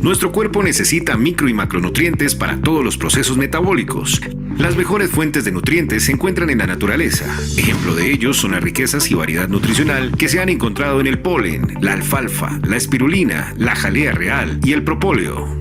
Nuestro cuerpo necesita micro y macronutrientes para todos los procesos metabólicos. Las mejores fuentes de nutrientes se encuentran en la naturaleza. Ejemplo de ellos son las riquezas y variedad nutricional que se han encontrado en el polen, la alfalfa, la espirulina, la jalea real y el propóleo.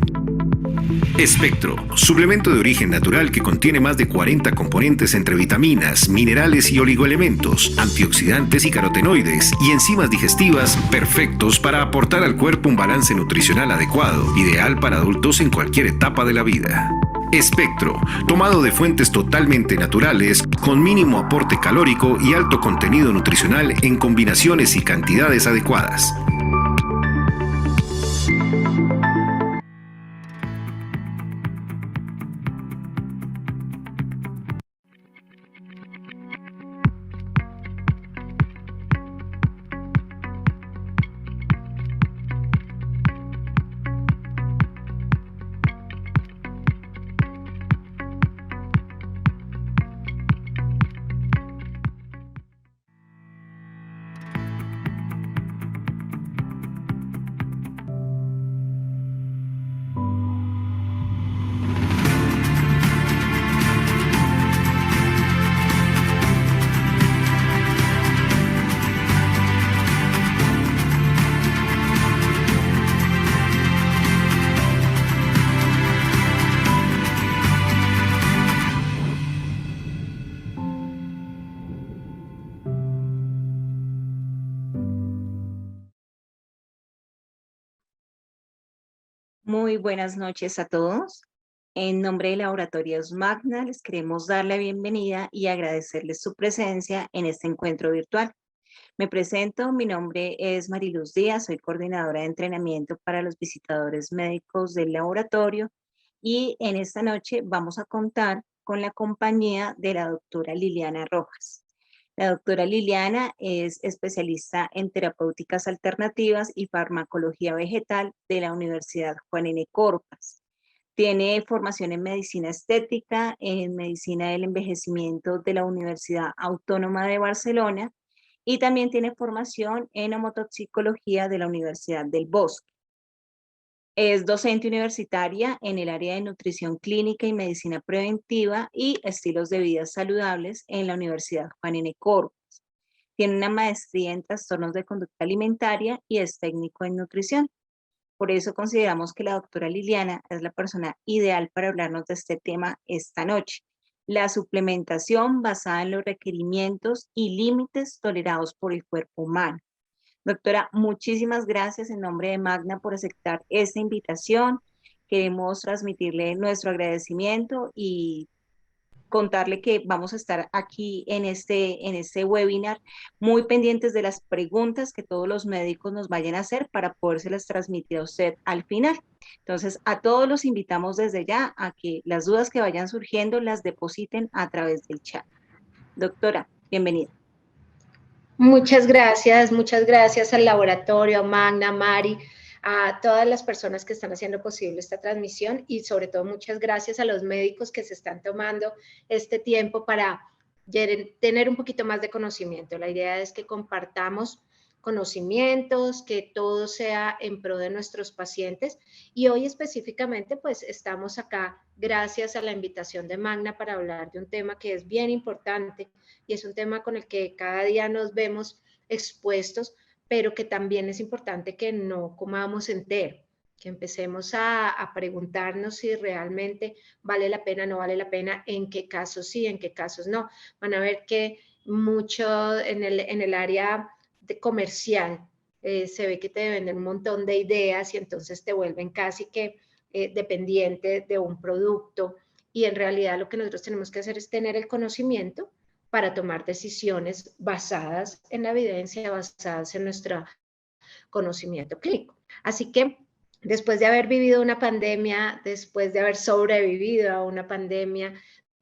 Espectro, suplemento de origen natural que contiene más de 40 componentes entre vitaminas, minerales y oligoelementos, antioxidantes y carotenoides y enzimas digestivas perfectos para aportar al cuerpo un balance nutricional adecuado, ideal para adultos en cualquier etapa de la vida. Espectro, tomado de fuentes totalmente naturales, con mínimo aporte calórico y alto contenido nutricional en combinaciones y cantidades adecuadas. Muy buenas noches a todos. En nombre de Laboratorios Magna, les queremos dar la bienvenida y agradecerles su presencia en este encuentro virtual. Me presento, mi nombre es Mariluz Díaz, soy coordinadora de entrenamiento para los visitadores médicos del laboratorio y en esta noche vamos a contar con la compañía de la doctora Liliana Rojas. La doctora Liliana es especialista en terapéuticas alternativas y farmacología vegetal de la Universidad Juan N. Corpas. Tiene formación en medicina estética, en medicina del envejecimiento de la Universidad Autónoma de Barcelona y también tiene formación en homotoxicología de la Universidad del Bosque. Es docente universitaria en el área de nutrición clínica y medicina preventiva y estilos de vida saludables en la Universidad Juan N. Corpas. Tiene una maestría en trastornos de conducta alimentaria y es técnico en nutrición. Por eso consideramos que la doctora Liliana es la persona ideal para hablarnos de este tema esta noche. La suplementación basada en los requerimientos y límites tolerados por el cuerpo humano. Doctora, muchísimas gracias en nombre de Magna por aceptar esta invitación. Queremos transmitirle nuestro agradecimiento y contarle que vamos a estar aquí en este webinar muy pendientes de las preguntas que todos los médicos nos vayan a hacer para podérselas transmitir a usted al final. Entonces, a todos los invitamos desde ya a que las dudas que vayan surgiendo las depositen a través del chat. Doctora, bienvenida. Muchas gracias al laboratorio, a Magna, a Mari, a todas las personas que están haciendo posible esta transmisión y sobre todo muchas gracias a los médicos que se están tomando este tiempo para tener un poquito más de conocimiento. La idea es que compartamos conocimientos, que todo sea en pro de nuestros pacientes y hoy específicamente pues estamos acá gracias a la invitación de Magna para hablar de un tema que es bien importante y es un tema con el que cada día nos vemos expuestos, pero que también es importante que no comamos entero, que empecemos a preguntarnos si realmente vale la pena, no vale la pena, en qué casos sí, en qué casos no. Van a ver que mucho en el área de comercial se ve que te venden un montón de ideas y entonces te vuelven casi que dependiente de un producto y en realidad lo que nosotros tenemos que hacer es tener el conocimiento para tomar decisiones basadas en la evidencia, basadas en nuestro conocimiento clínico. Así que después de haber vivido una pandemia, después de haber sobrevivido a una pandemia,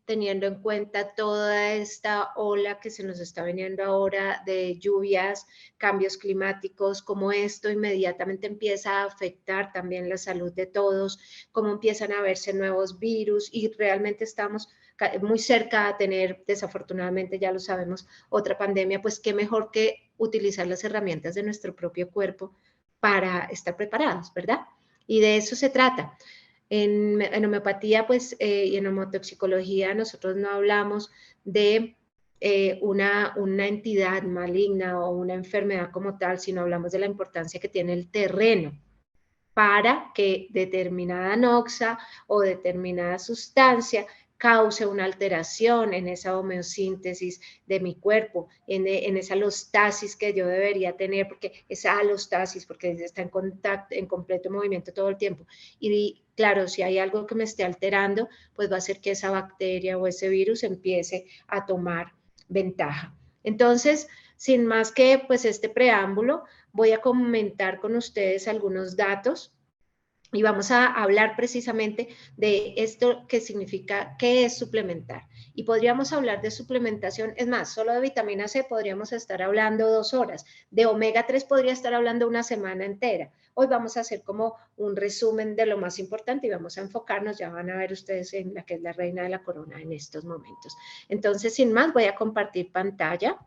teniendo en cuenta toda esta ola que se nos está viniendo ahora de lluvias, cambios climáticos, como esto inmediatamente empieza a afectar también la salud de todos, cómo empiezan a verse nuevos virus y realmente estamos muy cerca a tener, desafortunadamente ya lo sabemos, otra pandemia, pues qué mejor que utilizar las herramientas de nuestro propio cuerpo para estar preparados, ¿verdad? Y de eso se trata. En homeopatía pues, y en homotoxicología nosotros no hablamos de una entidad maligna o una enfermedad como tal, sino hablamos de la importancia que tiene el terreno para que determinada noxa o determinada sustancia cause una alteración en esa homeosíntesis de mi cuerpo, en esa alostasis que yo debería tener, porque esa alostasis, porque está en contacto, en completo movimiento todo el tiempo. Y claro, si hay algo que me esté alterando, pues va a hacer que esa bacteria o ese virus empiece a tomar ventaja. Entonces, sin más que pues este preámbulo, voy a comentar con ustedes algunos datos y vamos a hablar precisamente de esto que significa, qué es suplementar. Y podríamos hablar de suplementación, es más, solo de vitamina C podríamos estar hablando 2 horas, de omega 3 podría estar hablando una semana entera. Hoy vamos a hacer como un resumen de lo más importante y vamos a enfocarnos, ya van a ver ustedes en la que es la reina de la corona en estos momentos. Entonces, sin más, voy a compartir pantalla.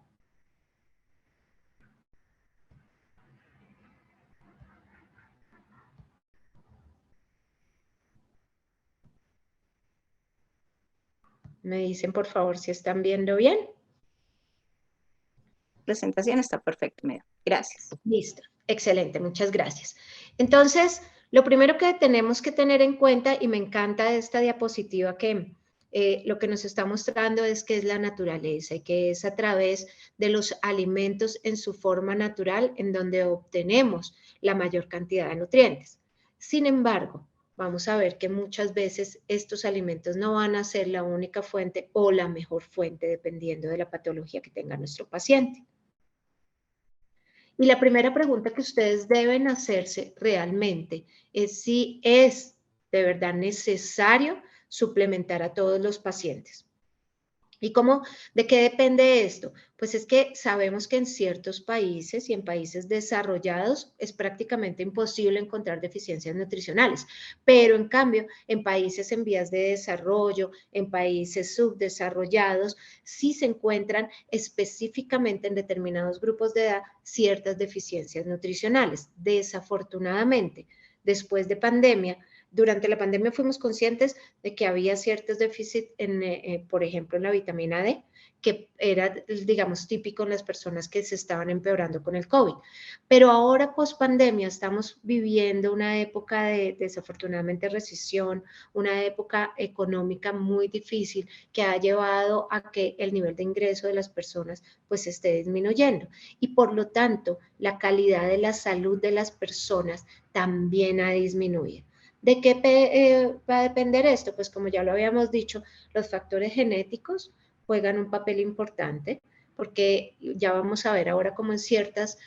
Me dicen, por favor, si están viendo bien. Presentación está perfecta, Meda. Gracias. Listo, excelente, muchas gracias. Entonces, lo primero que tenemos que tener en cuenta, y me encanta esta diapositiva que lo que nos está mostrando es que es la naturaleza y que es a través de los alimentos en su forma natural en donde obtenemos la mayor cantidad de nutrientes. Sin embargo, vamos a ver que muchas veces estos alimentos no van a ser la única fuente o la mejor fuente dependiendo de la patología que tenga nuestro paciente. Y la primera pregunta que ustedes deben hacerse realmente es si es de verdad necesario suplementar a todos los pacientes. ¿Y cómo, de qué depende esto? Pues es que sabemos que en ciertos países y en países desarrollados es prácticamente imposible encontrar deficiencias nutricionales, pero en cambio en países en vías de desarrollo, en países subdesarrollados, sí se encuentran específicamente en determinados grupos de edad ciertas deficiencias nutricionales. Desafortunadamente, después de pandemia, durante la pandemia fuimos conscientes de que había ciertos déficits, por ejemplo, en la vitamina D, que era, digamos, típico en las personas que se estaban empeorando con el COVID. Pero ahora, post pandemia, estamos viviendo una época de, desafortunadamente, recesión, una época económica muy difícil que ha llevado a que el nivel de ingreso de las personas pues esté disminuyendo. Y por lo tanto, la calidad de la salud de las personas también ha disminuido. ¿De qué va a depender esto? Pues como ya lo habíamos dicho, los factores genéticos juegan un papel importante porque ya vamos a ver ahora cómo en ciertas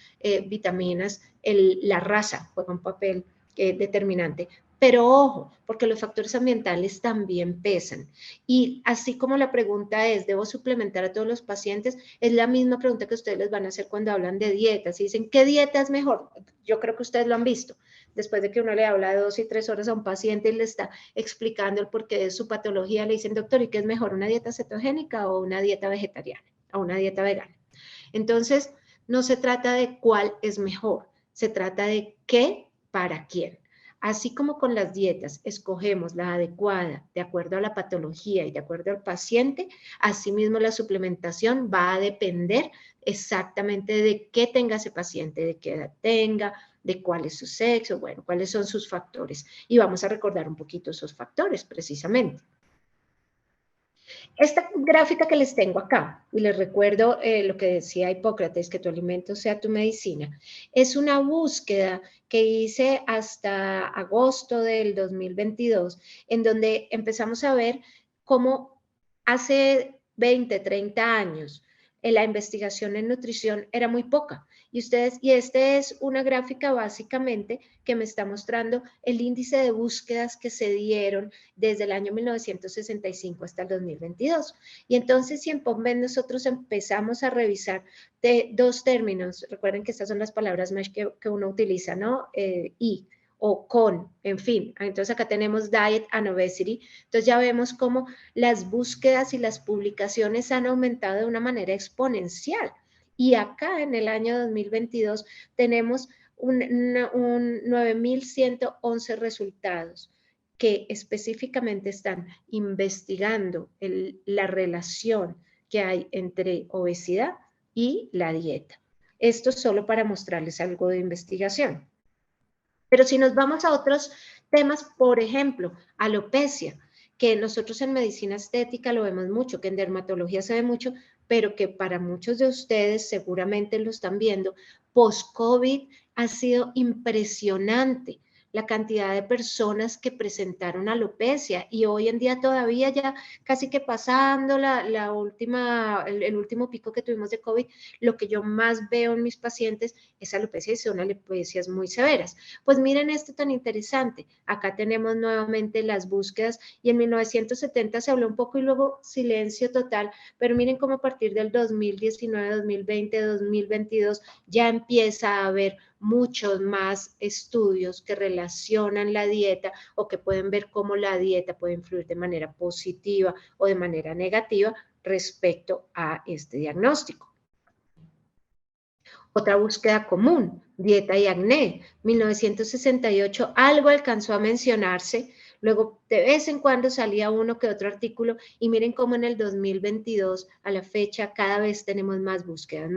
vitaminas la raza juega un papel determinante. Pero ojo, porque los factores ambientales también pesan. Y así como la pregunta es, ¿debo suplementar a todos los pacientes? Es la misma pregunta que ustedes les van a hacer cuando hablan de dietas. Y dicen, ¿qué dieta es mejor? Yo creo que ustedes lo han visto. Después de que uno le habla de 2 y 3 horas a un paciente y le está explicando el porqué de su patología, le dicen, doctor, ¿y qué es mejor, una dieta cetogénica o una dieta vegetariana o una dieta vegana? Entonces, no se trata de cuál es mejor, se trata de qué para quién. Así como con las dietas escogemos la adecuada de acuerdo a la patología y de acuerdo al paciente, asimismo la suplementación va a depender exactamente de qué tenga ese paciente, de qué edad tenga, de cuál es su sexo, bueno, cuáles son sus factores. Y vamos a recordar un poquito esos factores precisamente. Esta gráfica que les tengo acá, y les recuerdo lo que decía Hipócrates, que tu alimento sea tu medicina, es una búsqueda que hice hasta agosto del 2022, en donde empezamos a ver cómo hace 20, 30 años la investigación en nutrición era muy poca. Y esta es una gráfica básicamente que me está mostrando el índice de búsquedas que se dieron desde el año 1965 hasta el 2022. Y entonces, si en PubMed nosotros empezamos a revisar de 2 términos, recuerden que estas son las palabras más que uno utiliza, ¿no? Y o con, en fin. Entonces acá tenemos diet and obesity. Entonces ya vemos cómo las búsquedas y las publicaciones han aumentado de una manera exponencial. Y acá en el año 2022 tenemos 9.111 resultados que específicamente están investigando la relación que hay entre obesidad y la dieta. Esto es solo para mostrarles algo de investigación. Pero si nos vamos a otros temas, por ejemplo, alopecia, que nosotros en medicina estética lo vemos mucho, que en dermatología se ve mucho, pero que para muchos de ustedes seguramente lo están viendo, post-COVID ha sido impresionante la cantidad de personas que presentaron alopecia y hoy en día todavía ya casi que pasando el último pico que tuvimos de COVID, lo que yo más veo en mis pacientes es alopecia y son alopecias muy severas. Pues miren esto tan interesante, acá tenemos nuevamente las búsquedas y en 1970 se habló un poco y luego silencio total, pero miren cómo a partir del 2019, 2020, 2022 ya empieza a haber muchos más estudios que relacionan la dieta o que pueden ver cómo la dieta puede influir de manera positiva o de manera negativa respecto a este diagnóstico. Otra búsqueda común, dieta y acné. 1968 algo alcanzó a mencionarse, luego de vez en cuando salía uno que otro artículo y miren cómo en el 2022 a la fecha cada vez tenemos más búsquedas,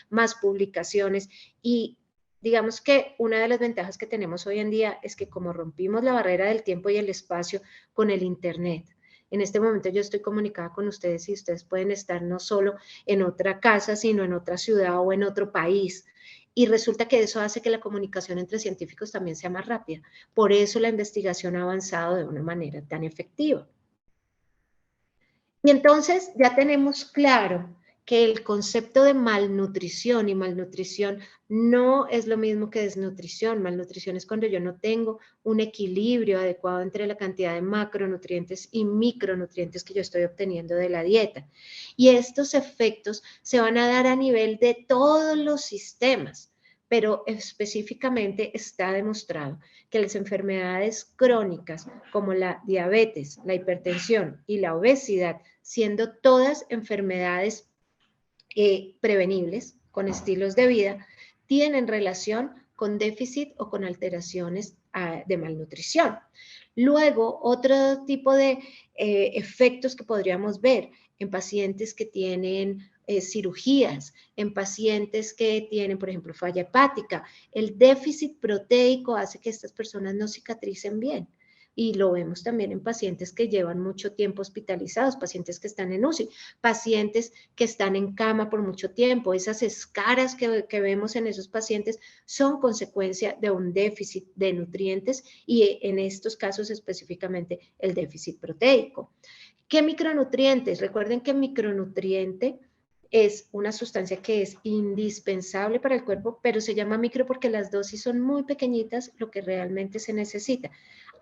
más publicaciones y digamos que una de las ventajas que tenemos hoy en día es que como rompimos la barrera del tiempo y el espacio con el internet, en este momento yo estoy comunicada con ustedes y ustedes pueden estar no solo en otra casa, sino en otra ciudad o en otro país. Y resulta que eso hace que la comunicación entre científicos también sea más rápida. Por eso la investigación ha avanzado de una manera tan efectiva. Y entonces ya tenemos claro que el concepto de malnutrición y malnutrición no es lo mismo que desnutrición. Malnutrición es cuando yo no tengo un equilibrio adecuado entre la cantidad de macronutrientes y micronutrientes que yo estoy obteniendo de la dieta. Y estos efectos se van a dar a nivel de todos los sistemas, pero específicamente está demostrado que las enfermedades crónicas como la diabetes, la hipertensión y la obesidad, siendo todas enfermedades prevenibles con estilos de vida, tienen relación con déficit o con alteraciones de malnutrición. Luego, otro tipo de efectos que podríamos ver en pacientes que tienen cirugías, en pacientes que tienen, por ejemplo, falla hepática, el déficit proteico hace que estas personas no cicatricen bien. Y lo vemos también en pacientes que llevan mucho tiempo hospitalizados, pacientes que están en UCI, pacientes que están en cama por mucho tiempo. Esas escaras que vemos en esos pacientes son consecuencia de un déficit de nutrientes y en estos casos específicamente el déficit proteico. ¿Qué micronutrientes? Recuerden que micronutriente es una sustancia que es indispensable para el cuerpo, pero se llama micro porque las dosis son muy pequeñitas, lo que realmente se necesita.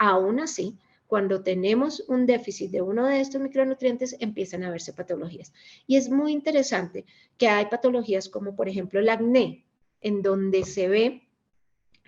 Aún así, cuando tenemos un déficit de uno de estos micronutrientes, empiezan a verse patologías. Y es muy interesante que hay patologías como, por ejemplo, el acné, en donde se ve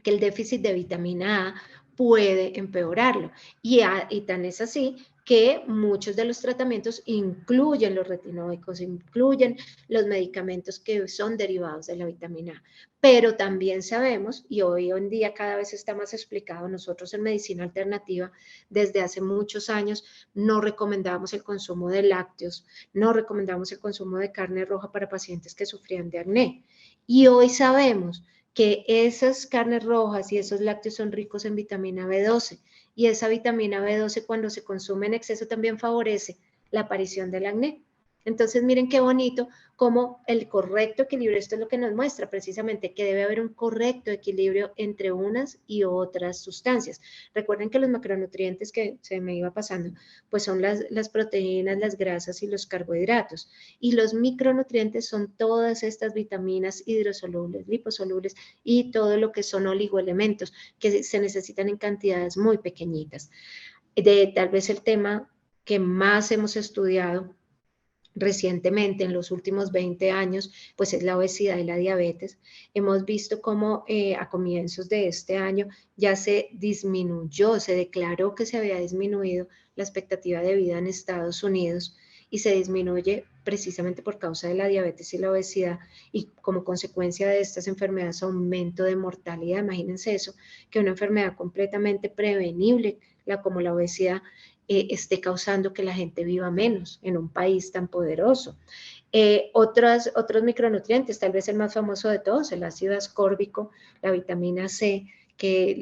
que el déficit de vitamina A puede empeorarlo. Y tan es así que muchos de los tratamientos incluyen los retinoicos, incluyen los medicamentos que son derivados de la vitamina A. Pero también sabemos, y hoy en día cada vez está más explicado, nosotros en medicina alternativa, desde hace muchos años, no recomendamos el consumo de lácteos, no recomendamos el consumo de carne roja para pacientes que sufrían de acné. Y hoy sabemos que esas carnes rojas y esos lácteos son ricos en vitamina B12 y esa vitamina B12 cuando se consume en exceso también favorece la aparición del acné. Entonces miren qué bonito como el correcto equilibrio, esto es lo que nos muestra precisamente que debe haber un correcto equilibrio entre unas y otras sustancias. Recuerden que los macronutrientes que se me iba pasando, pues son las proteínas, las grasas y los carbohidratos. Y los micronutrientes son todas estas vitaminas hidrosolubles, liposolubles y todo lo que son oligoelementos que se necesitan en cantidades muy pequeñitas. Tal vez el tema que más hemos estudiado recientemente, en los últimos 20 años, pues es la obesidad y la diabetes. Hemos visto cómo a comienzos de este año ya se disminuyó, se declaró que se había disminuido la expectativa de vida en Estados Unidos y se disminuye precisamente por causa de la diabetes y la obesidad, y como consecuencia de estas enfermedades aumento de mortalidad. Imagínense eso, que una enfermedad completamente prevenible como la obesidad esté causando que la gente viva menos en un país tan poderoso. Otros micronutrientes, tal vez el más famoso de todos, el ácido ascórbico, la vitamina C, que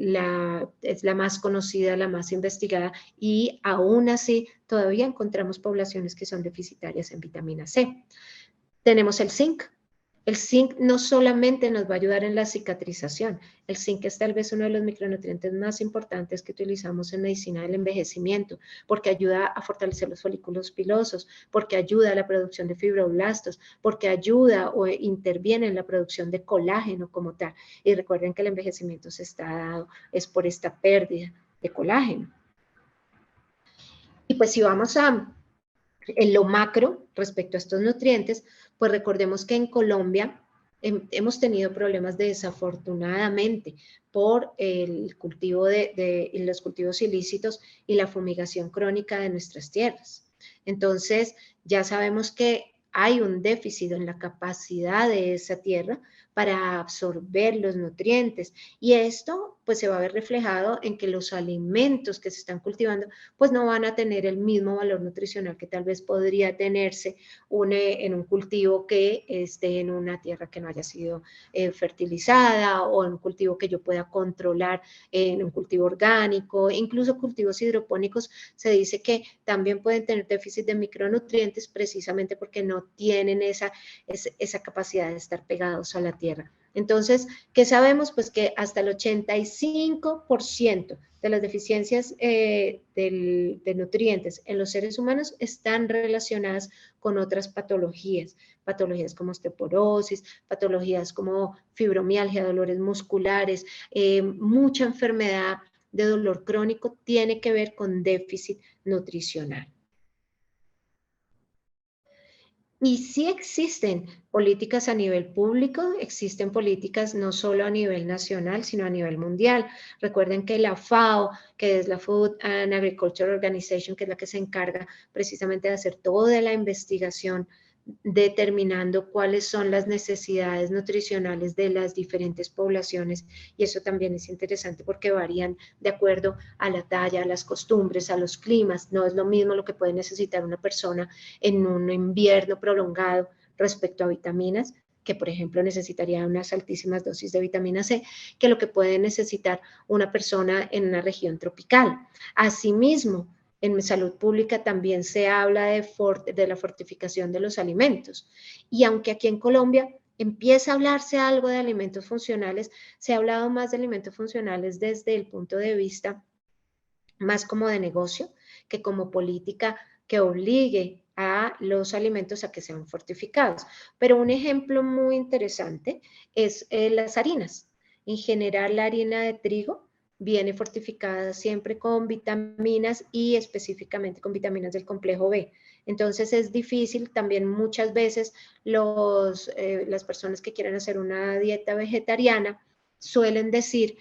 es la más conocida, la más investigada, y aún así todavía encontramos poblaciones que son deficitarias en vitamina C. Tenemos el zinc. El zinc no solamente nos va a ayudar en la cicatrización, el zinc es tal vez uno de los micronutrientes más importantes que utilizamos en medicina del envejecimiento, porque ayuda a fortalecer los folículos pilosos, porque ayuda a la producción de fibroblastos, porque ayuda o interviene en la producción de colágeno como tal. Y recuerden que el envejecimiento se está dado, es por esta pérdida de colágeno. Y pues si vamos en lo macro respecto a estos nutrientes, pues recordemos que en Colombia hemos tenido problemas desafortunadamente por el cultivo los cultivos ilícitos y la fumigación crónica de nuestras tierras. Entonces, ya sabemos que hay un déficit en la capacidad de esa tierra para absorber los nutrientes, y esto pues se va a ver reflejado en que los alimentos que se están cultivando pues no van a tener el mismo valor nutricional que tal vez podría tenerse en un cultivo que esté en una tierra que no haya sido fertilizada, o en un cultivo que yo pueda controlar, en un cultivo orgánico. Incluso cultivos hidropónicos se dice que también pueden tener déficit de micronutrientes precisamente porque no tienen esa capacidad de estar pegados a la tierra. Entonces, ¿qué sabemos? Pues que hasta el 85% de las deficiencias de nutrientes en los seres humanos están relacionadas con otras patologías como osteoporosis, patologías como fibromialgia, dolores musculares, mucha enfermedad de dolor crónico tiene que ver con déficit nutricional. Y sí existen políticas a nivel público, existen políticas no solo a nivel nacional, sino a nivel mundial. Recuerden que la FAO, que es la Food and Agriculture Organization, que es la que se encarga precisamente de hacer toda la investigación determinando cuáles son las necesidades nutricionales de las diferentes poblaciones, y eso también es interesante porque varían de acuerdo a la talla, a las costumbres, a los climas. No es lo mismo lo que puede necesitar una persona en un invierno prolongado respecto a vitaminas, que por ejemplo necesitaría unas altísimas dosis de vitamina C, que lo que puede necesitar una persona en una región tropical. Asimismo, en salud pública también se habla de la fortificación de los alimentos. Y aunque aquí en Colombia empieza a hablarse algo de alimentos funcionales, se ha hablado más de alimentos funcionales desde el punto de vista más como de negocio que como política que obligue a los alimentos a que sean fortificados. Pero un ejemplo muy interesante es las harinas. En general, la harina de trigo viene fortificada siempre con vitaminas, y específicamente con vitaminas del complejo B. Entonces es difícil también muchas veces las personas que quieren hacer una dieta vegetariana suelen decir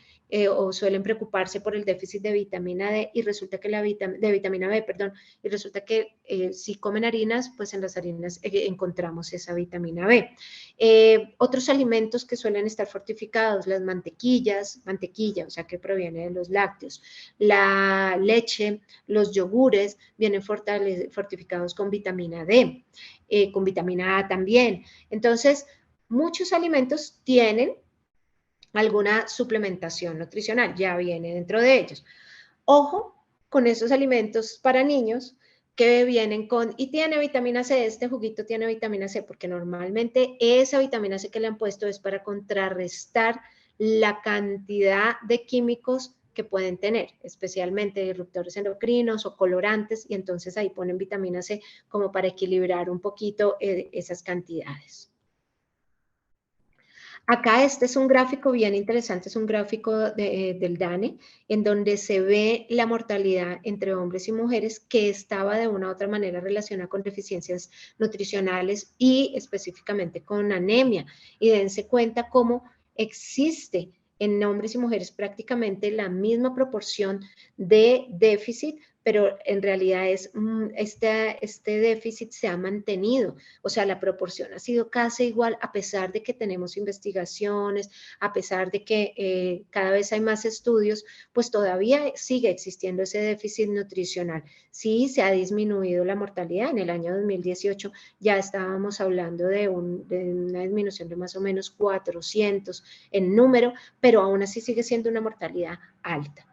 o suelen preocuparse por el déficit de vitamina D, y resulta que de vitamina B, perdón, y resulta que si comen harinas, pues en las harinas encontramos esa vitamina B. Otros alimentos que suelen estar fortificados, las mantequilla, o sea que proviene de los lácteos, la leche, los yogures, vienen fortificados con vitamina D, con vitamina A también. Entonces, muchos alimentos tienen alguna suplementación nutricional, ya viene dentro de ellos. Ojo con esos alimentos para niños que vienen y tiene vitamina C, este juguito tiene vitamina C, porque normalmente esa vitamina C que le han puesto es para contrarrestar la cantidad de químicos que pueden tener, especialmente disruptores endocrinos o colorantes, y entonces ahí ponen vitamina C como para equilibrar un poquito esas cantidades. Acá este es un gráfico bien interesante, es un gráfico del DANE, en donde se ve la mortalidad entre hombres y mujeres que estaba de una u otra manera relacionada con deficiencias nutricionales y específicamente con anemia. Y dense cuenta cómo existe en hombres y mujeres prácticamente la misma proporción de déficit, pero en realidad este déficit se ha mantenido, o sea, la proporción ha sido casi igual a pesar de que tenemos investigaciones, a pesar de que cada vez hay más estudios, pues todavía sigue existiendo ese déficit nutricional. Sí, se ha disminuido la mortalidad. En el año 2018 ya estábamos hablando de una disminución de más o menos 400 en número, pero aún así sigue siendo una mortalidad alta.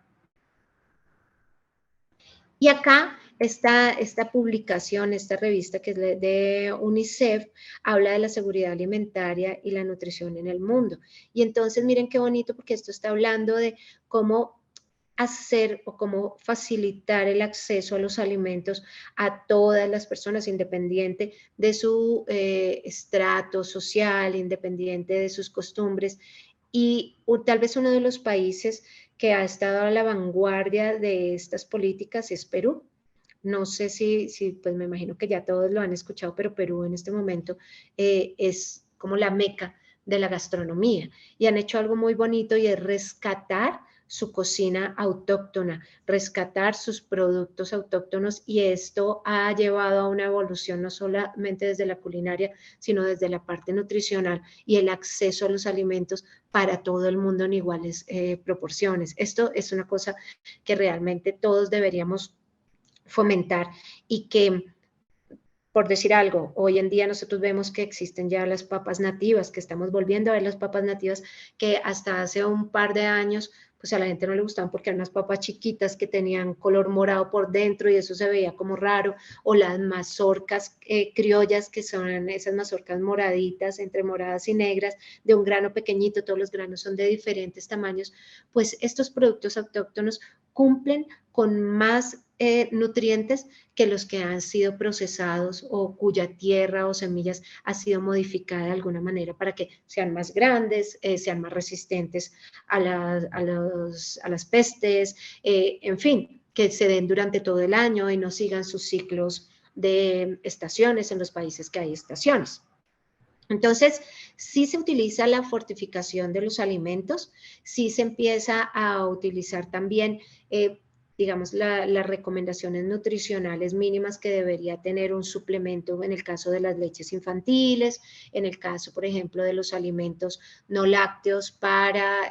Y acá esta publicación, esta revista que es de UNICEF, habla de la seguridad alimentaria y la nutrición en el mundo. Y entonces miren qué bonito, porque esto está hablando de cómo hacer o cómo facilitar el acceso a los alimentos a todas las personas, independiente de su estrato social, independiente de sus costumbres. Y tal vez uno de los países que ha estado a la vanguardia de estas políticas es Perú. No sé si pues me imagino que ya todos lo han escuchado, pero Perú en este momento es como la meca de la gastronomía. Y han hecho algo muy bonito y es rescatar su cocina autóctona, rescatar sus productos autóctonos, y esto ha llevado a una evolución no solamente desde la culinaria, sino desde la parte nutricional y el acceso a los alimentos para todo el mundo en iguales proporciones. Esto es una cosa que realmente todos deberíamos fomentar y que, por decir algo, hoy en día nosotros vemos que existen ya las papas nativas, que estamos volviendo a ver las papas nativas que hasta hace un par de años pues a la gente no le gustaban porque eran unas papas chiquitas que tenían color morado por dentro y eso se veía como raro, o las mazorcas criollas, que son esas mazorcas moraditas, entre moradas y negras, de un grano pequeñito, todos los granos son de diferentes tamaños. Pues estos productos autóctonos cumplen con más nutrientes que los que han sido procesados o cuya tierra o semillas ha sido modificada de alguna manera para que sean más grandes, sean más resistentes a las pestes, en fin, que se den durante todo el año y no sigan sus ciclos de estaciones en los países que hay estaciones. Entonces, sí se utiliza la fortificación de los alimentos, sí se empieza a utilizar también digamos, las recomendaciones nutricionales mínimas que debería tener un suplemento en el caso de las leches infantiles, en el caso, por ejemplo, de los alimentos no lácteos para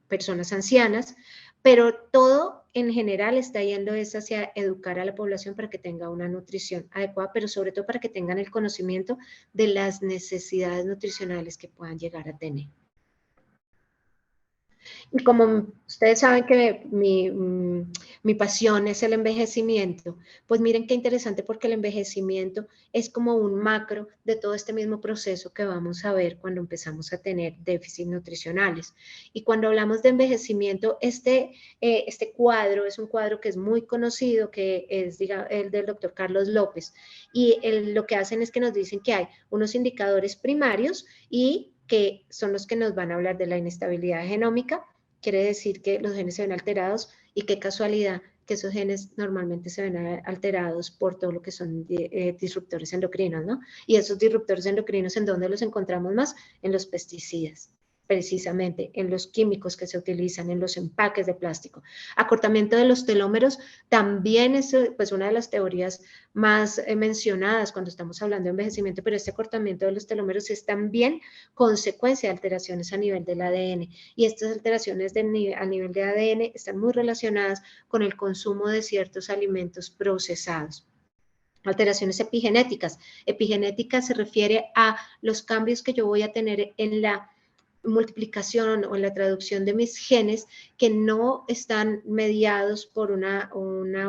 personas ancianas, pero todo en general está yendo hacia educar a la población para que tenga una nutrición adecuada, pero sobre todo para que tengan el conocimiento de las necesidades nutricionales que puedan llegar a tener. Y como ustedes saben que mi pasión es el envejecimiento, pues miren qué interesante, porque el envejecimiento es como un macro de todo este mismo proceso que vamos a ver cuando empezamos a tener déficits nutricionales. Y cuando hablamos de envejecimiento, este cuadro es un cuadro que es muy conocido, que es el del doctor Carlos López. Y lo que hacen es que nos dicen que hay unos indicadores primarios y que son los que nos van a hablar de la inestabilidad genómica. Quiere decir que los genes se ven alterados, y qué casualidad que esos genes normalmente se ven alterados por todo lo que son disruptores endocrinos, ¿no? Y esos disruptores endocrinos, ¿en dónde los encontramos más? En los pesticidas, precisamente en los químicos que se utilizan en los empaques de plástico. Acortamiento de los telómeros también es pues una de las teorías más mencionadas cuando estamos hablando de envejecimiento, pero este acortamiento de los telómeros es también consecuencia de alteraciones a nivel del ADN, y estas alteraciones a nivel de ADN están muy relacionadas con el consumo de ciertos alimentos procesados. Alteraciones epigenéticas. Epigenética se refiere a los cambios que yo voy a tener en la multiplicación o en la traducción de mis genes, que no están mediados por una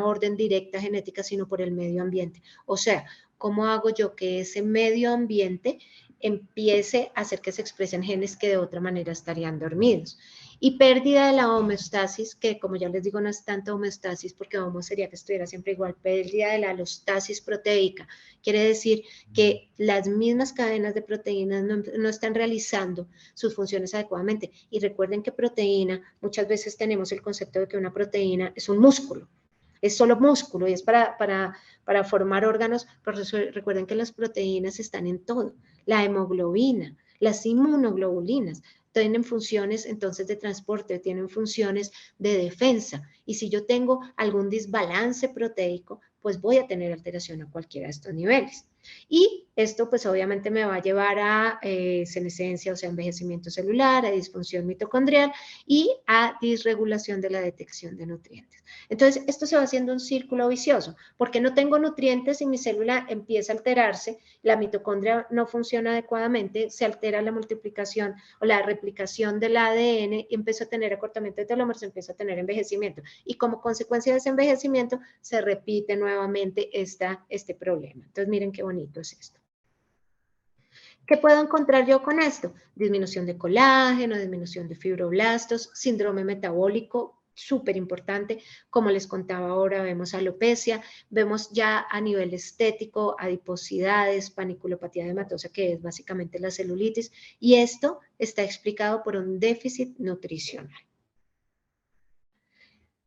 orden directa genética, sino por el medio ambiente. O sea, ¿cómo hago yo que ese medio ambiente empiece a hacer que se expresen genes que de otra manera estarían dormidos? Y pérdida de la homeostasis, que como ya les digo, no es tanto homeostasis, porque homo sería que estuviera siempre igual. Pérdida de la alostasis proteica, quiere decir que las mismas cadenas de proteínas no están realizando sus funciones adecuadamente. Y recuerden que proteína, muchas veces tenemos el concepto de que una proteína es un músculo, es solo músculo y es para formar órganos, pero recuerden que las proteínas están en todo: la hemoglobina, las inmunoglobulinas. tienen funciones entonces de transporte, tienen funciones de defensa. Y si yo tengo algún desbalance proteico, pues voy a tener alteración a cualquiera de estos niveles. Y esto pues obviamente me va a llevar a senescencia, o sea, envejecimiento celular, a disfunción mitocondrial y a disregulación de la detección de nutrientes. Entonces, esto se va haciendo un círculo vicioso, porque no tengo nutrientes y mi célula empieza a alterarse, la mitocondria no funciona adecuadamente, se altera la multiplicación o la replicación del ADN y empiezo a tener acortamiento de telómeros, empiezo a tener envejecimiento. Y como consecuencia de ese envejecimiento, se repite nuevamente este problema. Entonces, miren qué bonito es esto. ¿Qué puedo encontrar yo con esto? Disminución de colágeno, disminución de fibroblastos, síndrome metabólico, súper importante. Como les contaba ahora, vemos alopecia, vemos ya a nivel estético adiposidades, paniculopatía edematosa, que es básicamente la celulitis, y esto está explicado por un déficit nutricional.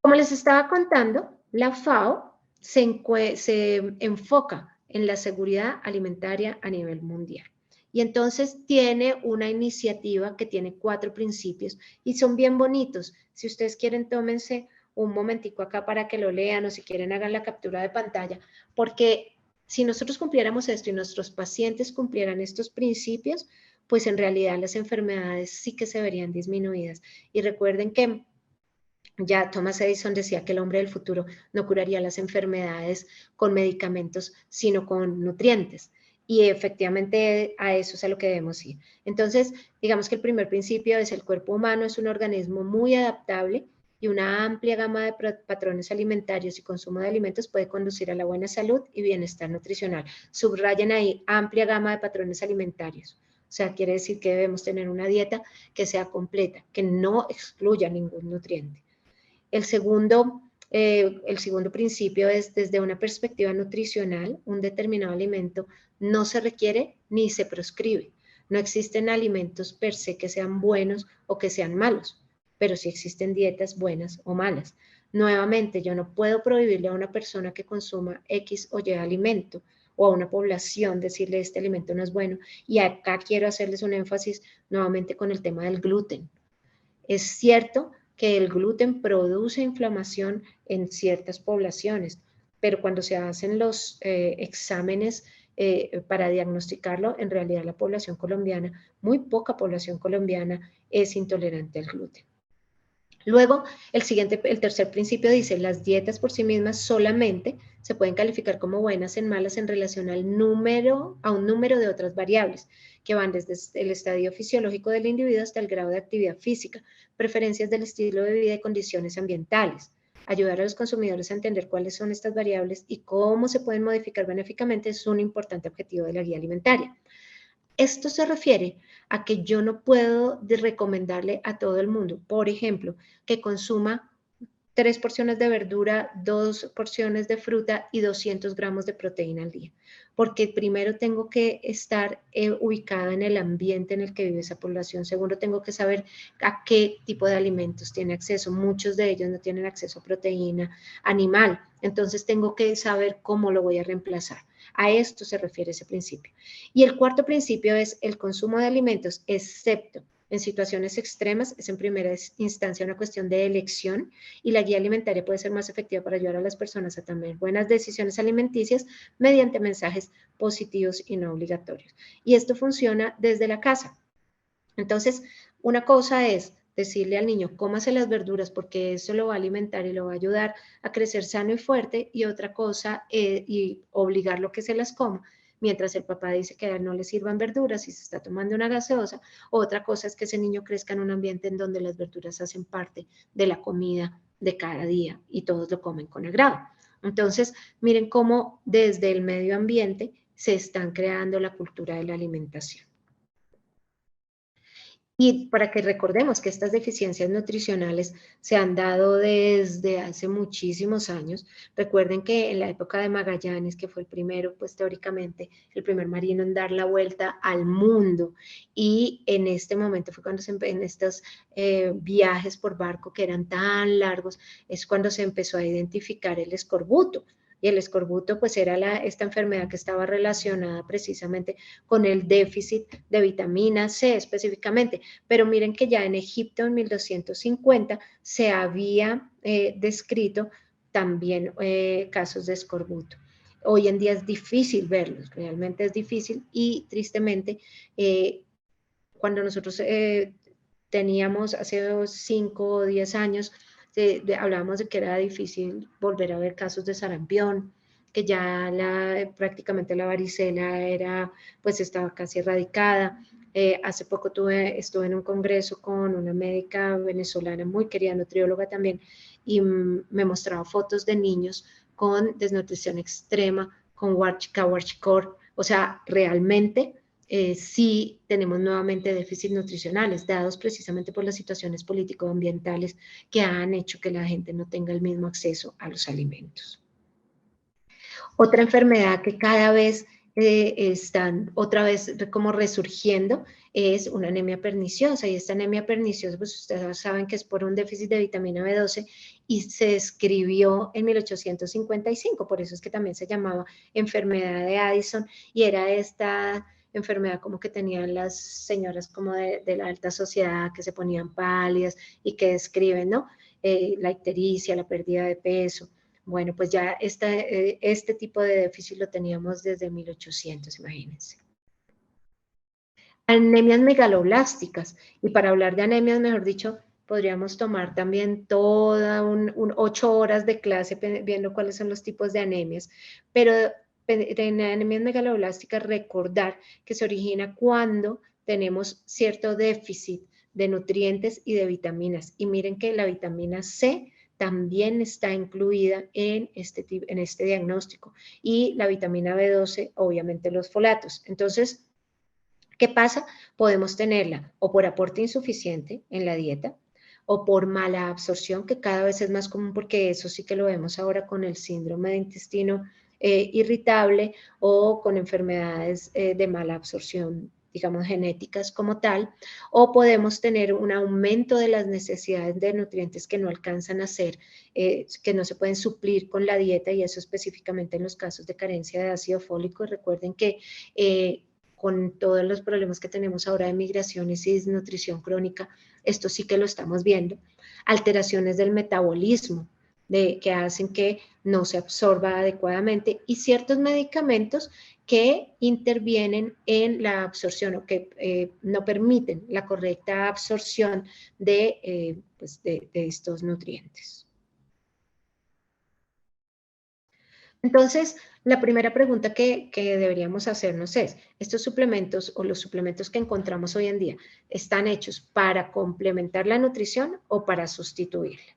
Como les estaba contando, la FAO se enfoca en la seguridad alimentaria a nivel mundial. Y entonces tiene una iniciativa que tiene 4 principios y son bien bonitos. Si ustedes quieren, tómense un momentico acá para que lo lean o si quieren hagan la captura de pantalla, porque si nosotros cumpliéramos esto y nuestros pacientes cumplieran estos principios, pues en realidad las enfermedades sí que se verían disminuidas. Y recuerden que ya Thomas Edison decía que el hombre del futuro no curaría las enfermedades con medicamentos, sino con nutrientes. Y efectivamente a eso es a lo que debemos ir. Entonces, digamos que el primer principio es el cuerpo humano es un organismo muy adaptable y una amplia gama de patrones alimentarios y consumo de alimentos puede conducir a la buena salud y bienestar nutricional. Subrayen ahí, amplia gama de patrones alimentarios. O sea, quiere decir que debemos tener una dieta que sea completa, que no excluya ningún nutriente. El segundo principio es desde una perspectiva nutricional, un determinado alimento no se requiere ni se prescribe. No existen alimentos per se que sean buenos o que sean malos, pero sí existen dietas buenas o malas. Nuevamente, yo no puedo prohibirle a una persona que consuma X o Y alimento o a una población decirle este alimento no es bueno. Y acá quiero hacerles un énfasis nuevamente con el tema del gluten. Es cierto que el gluten produce inflamación en ciertas poblaciones, pero cuando se hacen los exámenes para diagnosticarlo, en realidad la población colombiana, muy poca población colombiana es intolerante al gluten. Luego, el tercer principio dice, las dietas por sí mismas solamente se pueden calificar como buenas en malas en relación a un número de otras variables, que van desde el estadio fisiológico del individuo hasta el grado de actividad física, preferencias del estilo de vida y condiciones ambientales. Ayudar a los consumidores a entender cuáles son estas variables y cómo se pueden modificar benéficamente es un importante objetivo de la guía alimentaria. Esto se refiere a que yo no puedo recomendarle a todo el mundo, por ejemplo, que consuma 3 porciones de verdura, 2 porciones de fruta y 200 gramos de proteína al día. Porque primero tengo que estar ubicada en el ambiente en el que vive esa población. Segundo, tengo que saber a qué tipo de alimentos tiene acceso. Muchos de ellos no tienen acceso a proteína animal. Entonces tengo que saber cómo lo voy a reemplazar. A esto se refiere ese principio. Y el cuarto principio es el consumo de alimentos, excepto en situaciones extremas, es en primera instancia una cuestión de elección y la guía alimentaria puede ser más efectiva para ayudar a las personas a tomar buenas decisiones alimenticias mediante mensajes positivos y no obligatorios. Y esto funciona desde la casa. Entonces, una cosa es decirle al niño, cómase las verduras porque eso lo va a alimentar y lo va a ayudar a crecer sano y fuerte, y otra cosa, y obligarlo a que se las coma, mientras el papá dice que a él no le sirvan verduras y se está tomando una gaseosa. Otra cosa es que ese niño crezca en un ambiente en donde las verduras hacen parte de la comida de cada día y todos lo comen con agrado. Entonces, miren cómo desde el medio ambiente se están creando la cultura de la alimentación. Y para que recordemos que estas deficiencias nutricionales se han dado desde hace muchísimos años. Recuerden que en la época de Magallanes, que fue el primero, pues teóricamente, el primer marino en dar la vuelta al mundo. Y en este momento fue cuando en estos viajes por barco que eran tan largos, es cuando se empezó a identificar el escorbuto. y el escorbuto pues era esta enfermedad que estaba relacionada precisamente con el déficit de vitamina C específicamente. Pero miren que ya en Egipto en 1250 se había descrito también casos de escorbuto. Hoy en día es difícil verlos, realmente es difícil, y tristemente cuando nosotros teníamos hace 5 o 10 años, hablábamos de que era difícil volver a ver casos de sarampión, que ya prácticamente la varicela pues estaba casi erradicada. Hace poco estuve en un congreso con una médica venezolana muy querida, nutrióloga también, y me mostraba fotos de niños con desnutrición extrema, con kwashiorkor. O sea, realmente sí tenemos nuevamente déficits nutricionales, dados precisamente por las situaciones político-ambientales que han hecho que la gente no tenga el mismo acceso a los alimentos. Otra enfermedad que cada vez están otra vez como resurgiendo es una anemia perniciosa, y esta anemia perniciosa, pues ustedes saben que es por un déficit de vitamina B12 y se describió en 1855, por eso es que también se llamaba enfermedad de Addison, y era esta enfermedad como que tenían las señoras como de la alta sociedad, que se ponían pálidas y que describen, ¿no? La ictericia, la pérdida de peso. Bueno, pues ya este tipo de déficit lo teníamos desde 1800, imagínense. Anemias megaloblásticas, y para hablar de anemias, mejor dicho, podríamos tomar también toda 8 horas de clase viendo cuáles son los tipos de anemias, pero en anemias megaloblásticas recordar que se origina cuando tenemos cierto déficit de nutrientes y de vitaminas, y miren que la vitamina C también está incluida en este diagnóstico, y la vitamina B12, obviamente los folatos. Entonces, ¿qué pasa? Podemos tenerla o por aporte insuficiente en la dieta, o por mala absorción, que cada vez es más común, porque eso sí que lo vemos ahora con el síndrome de intestino irritable, o con enfermedades de mala absorción, digamos, genéticas como tal, o podemos tener un aumento de las necesidades de nutrientes que no alcanzan a ser, que no se pueden suplir con la dieta, y eso específicamente en los casos de carencia de ácido fólico. Recuerden que con todos los problemas que tenemos ahora de migraciones y desnutrición crónica, esto sí que lo estamos viendo. Alteraciones del metabolismo, que hacen que no se absorba adecuadamente, y ciertos medicamentos que intervienen en la absorción, o que no permiten la correcta absorción de estos nutrientes. Entonces, la primera pregunta que deberíamos hacernos es, ¿estos suplementos o los suplementos que encontramos hoy en día están hechos para complementar la nutrición o para sustituirla?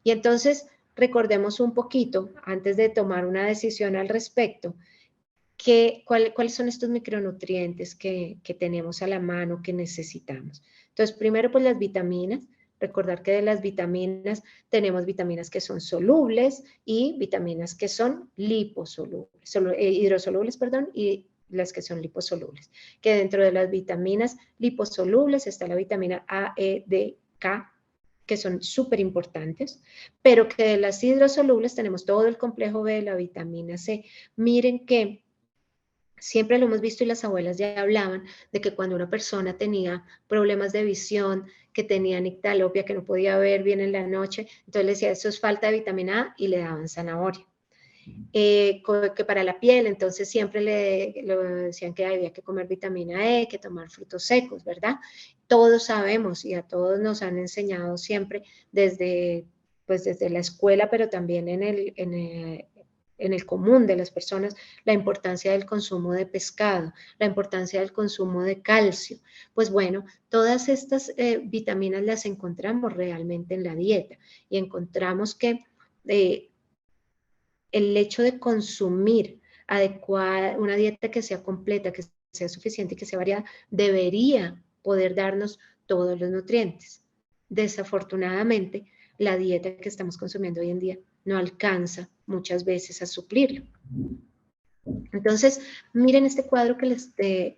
Y entonces, recordemos un poquito, antes de tomar una decisión al respecto, cuáles son estos micronutrientes que tenemos a la mano, que necesitamos. Entonces, primero, pues las vitaminas. Recordar que de las vitaminas tenemos vitaminas que son solubles y vitaminas que son liposolubles, hidrosolubles, perdón, y las que son liposolubles. Que dentro de las vitaminas liposolubles está la vitamina A, E, D, K, que son súper importantes, pero que de las hidrosolubles tenemos todo el complejo B de la vitamina C. Miren que siempre lo hemos visto, y las abuelas ya hablaban de que cuando una persona tenía problemas de visión, que tenía nictalopia, que no podía ver bien en la noche, entonces le decía, eso es falta de vitamina A, y le daban zanahoria. Que para la piel, entonces siempre le decían que había que comer vitamina E, que tomar frutos secos, ¿verdad? Todos sabemos, y a todos nos han enseñado siempre desde la escuela, pero también en el común de las personas, la importancia del consumo de pescado, la importancia del consumo de calcio. Pues bueno, todas estas vitaminas las encontramos realmente en la dieta, y encontramos que el hecho de consumir una dieta que sea completa, que sea suficiente y que sea variada, debería poder darnos todos los nutrientes. Desafortunadamente, la dieta que estamos consumiendo hoy en día no alcanza muchas veces a suplirlo. Entonces, miren este cuadro que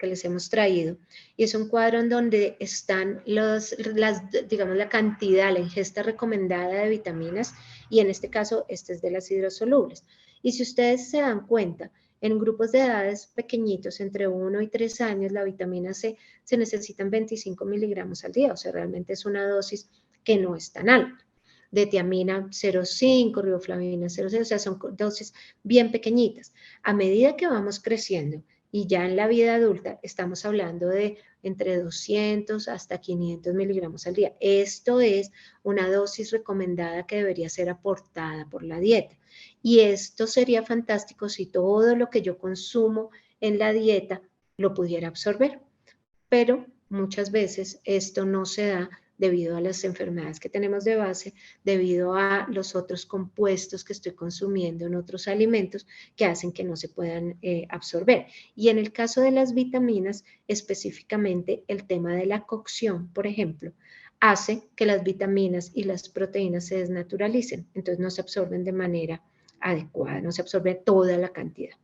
les hemos traído, y es un cuadro en donde están digamos, la cantidad, la ingesta recomendada de vitaminas, y en este caso, este es de las hidrosolubles. Y si ustedes se dan cuenta, en grupos de edades pequeñitos, entre 1 y 3 años, la vitamina C se necesitan 25 miligramos al día, o sea, realmente es una dosis que no es tan alta. De tiamina 0,5, riboflavina 0,0, o sea, son dosis bien pequeñitas. A medida que vamos creciendo y ya en la vida adulta, estamos hablando de entre 200 hasta 500 miligramos al día. Esto es una dosis recomendada que debería ser aportada por la dieta. Y esto sería fantástico si todo lo que yo consumo en la dieta lo pudiera absorber. Pero muchas veces esto no se da debido a las enfermedades que tenemos de base, debido a los otros compuestos que estoy consumiendo en otros alimentos que hacen que no se puedan absorber. Y en el caso de las vitaminas, específicamente el tema de la cocción, por ejemplo, hace que las vitaminas y las proteínas se desnaturalicen, entonces no se absorben de manera adecuada, no se absorbe toda la cantidad.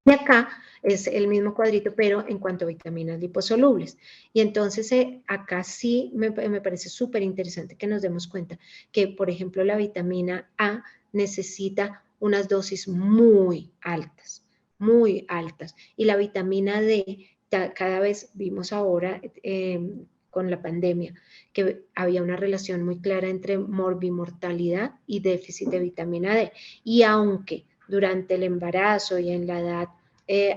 Y acá es el mismo cuadrito, pero en cuanto a vitaminas liposolubles. Y entonces acá sí me parece súper interesante que nos demos cuenta que, por ejemplo, la vitamina A necesita unas dosis muy altas, muy altas. Y la vitamina D, cada vez vimos ahora con la pandemia, que había una relación muy clara entre morbimortalidad y déficit de vitamina D. Y aunque durante el embarazo y en la edad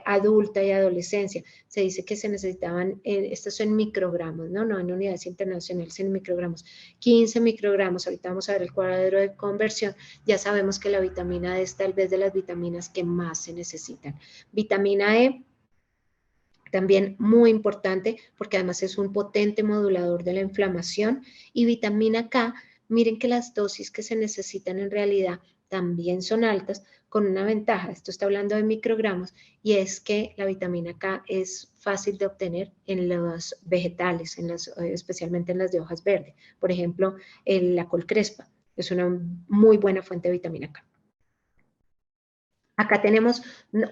adulta y adolescencia, se dice que se necesitaban, estos son microgramos, no en unidades internacionales, en microgramos, 15 microgramos, ahorita vamos a ver el cuadro de conversión, ya sabemos que la vitamina D es tal vez de las vitaminas que más se necesitan. Vitamina E, también muy importante porque además es un potente modulador de la inflamación, y vitamina K, miren que las dosis que se necesitan en realidad también son altas, con una ventaja, esto está hablando de microgramos, y es que la vitamina K es fácil de obtener en los vegetales, especialmente en las de hojas verdes. Por ejemplo, la col crespa es una muy buena fuente de vitamina K. Acá tenemos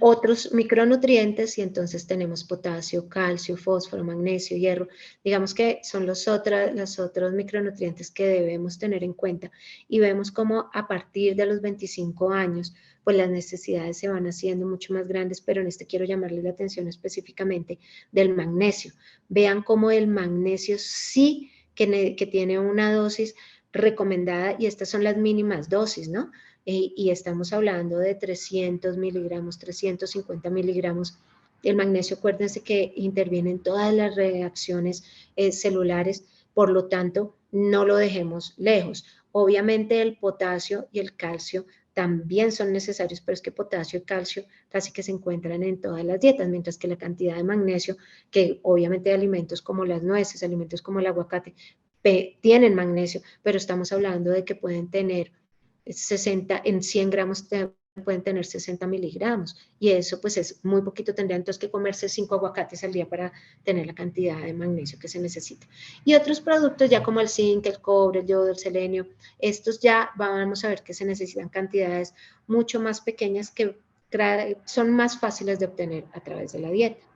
otros micronutrientes y entonces tenemos potasio, calcio, fósforo, magnesio, hierro. Digamos que son los otros micronutrientes que debemos tener en cuenta, y vemos cómo a partir de los 25 años pues las necesidades se van haciendo mucho más grandes, pero en este quiero llamarles la atención específicamente del magnesio. Vean cómo el magnesio sí que tiene una dosis recomendada, y estas son las mínimas dosis, ¿no? Y estamos hablando de 300 miligramos, 350 miligramos. El magnesio, acuérdense que interviene en todas las reacciones celulares, por lo tanto, no lo dejemos lejos. Obviamente el potasio y el calcio también son necesarios, pero es que potasio y calcio casi que se encuentran en todas las dietas, mientras que la cantidad de magnesio, que obviamente alimentos como las nueces, alimentos como el aguacate, tienen magnesio, pero estamos hablando de que pueden tener 60, en 100 gramos pueden tener 60 miligramos, y eso pues es muy poquito, tendrían entonces que comerse 5 aguacates al día para tener la cantidad de magnesio que se necesita. Y otros productos ya como el zinc, el cobre, el yodo, el selenio, estos ya vamos a ver que se necesitan cantidades mucho más pequeñas que son más fáciles de obtener a través de la dieta.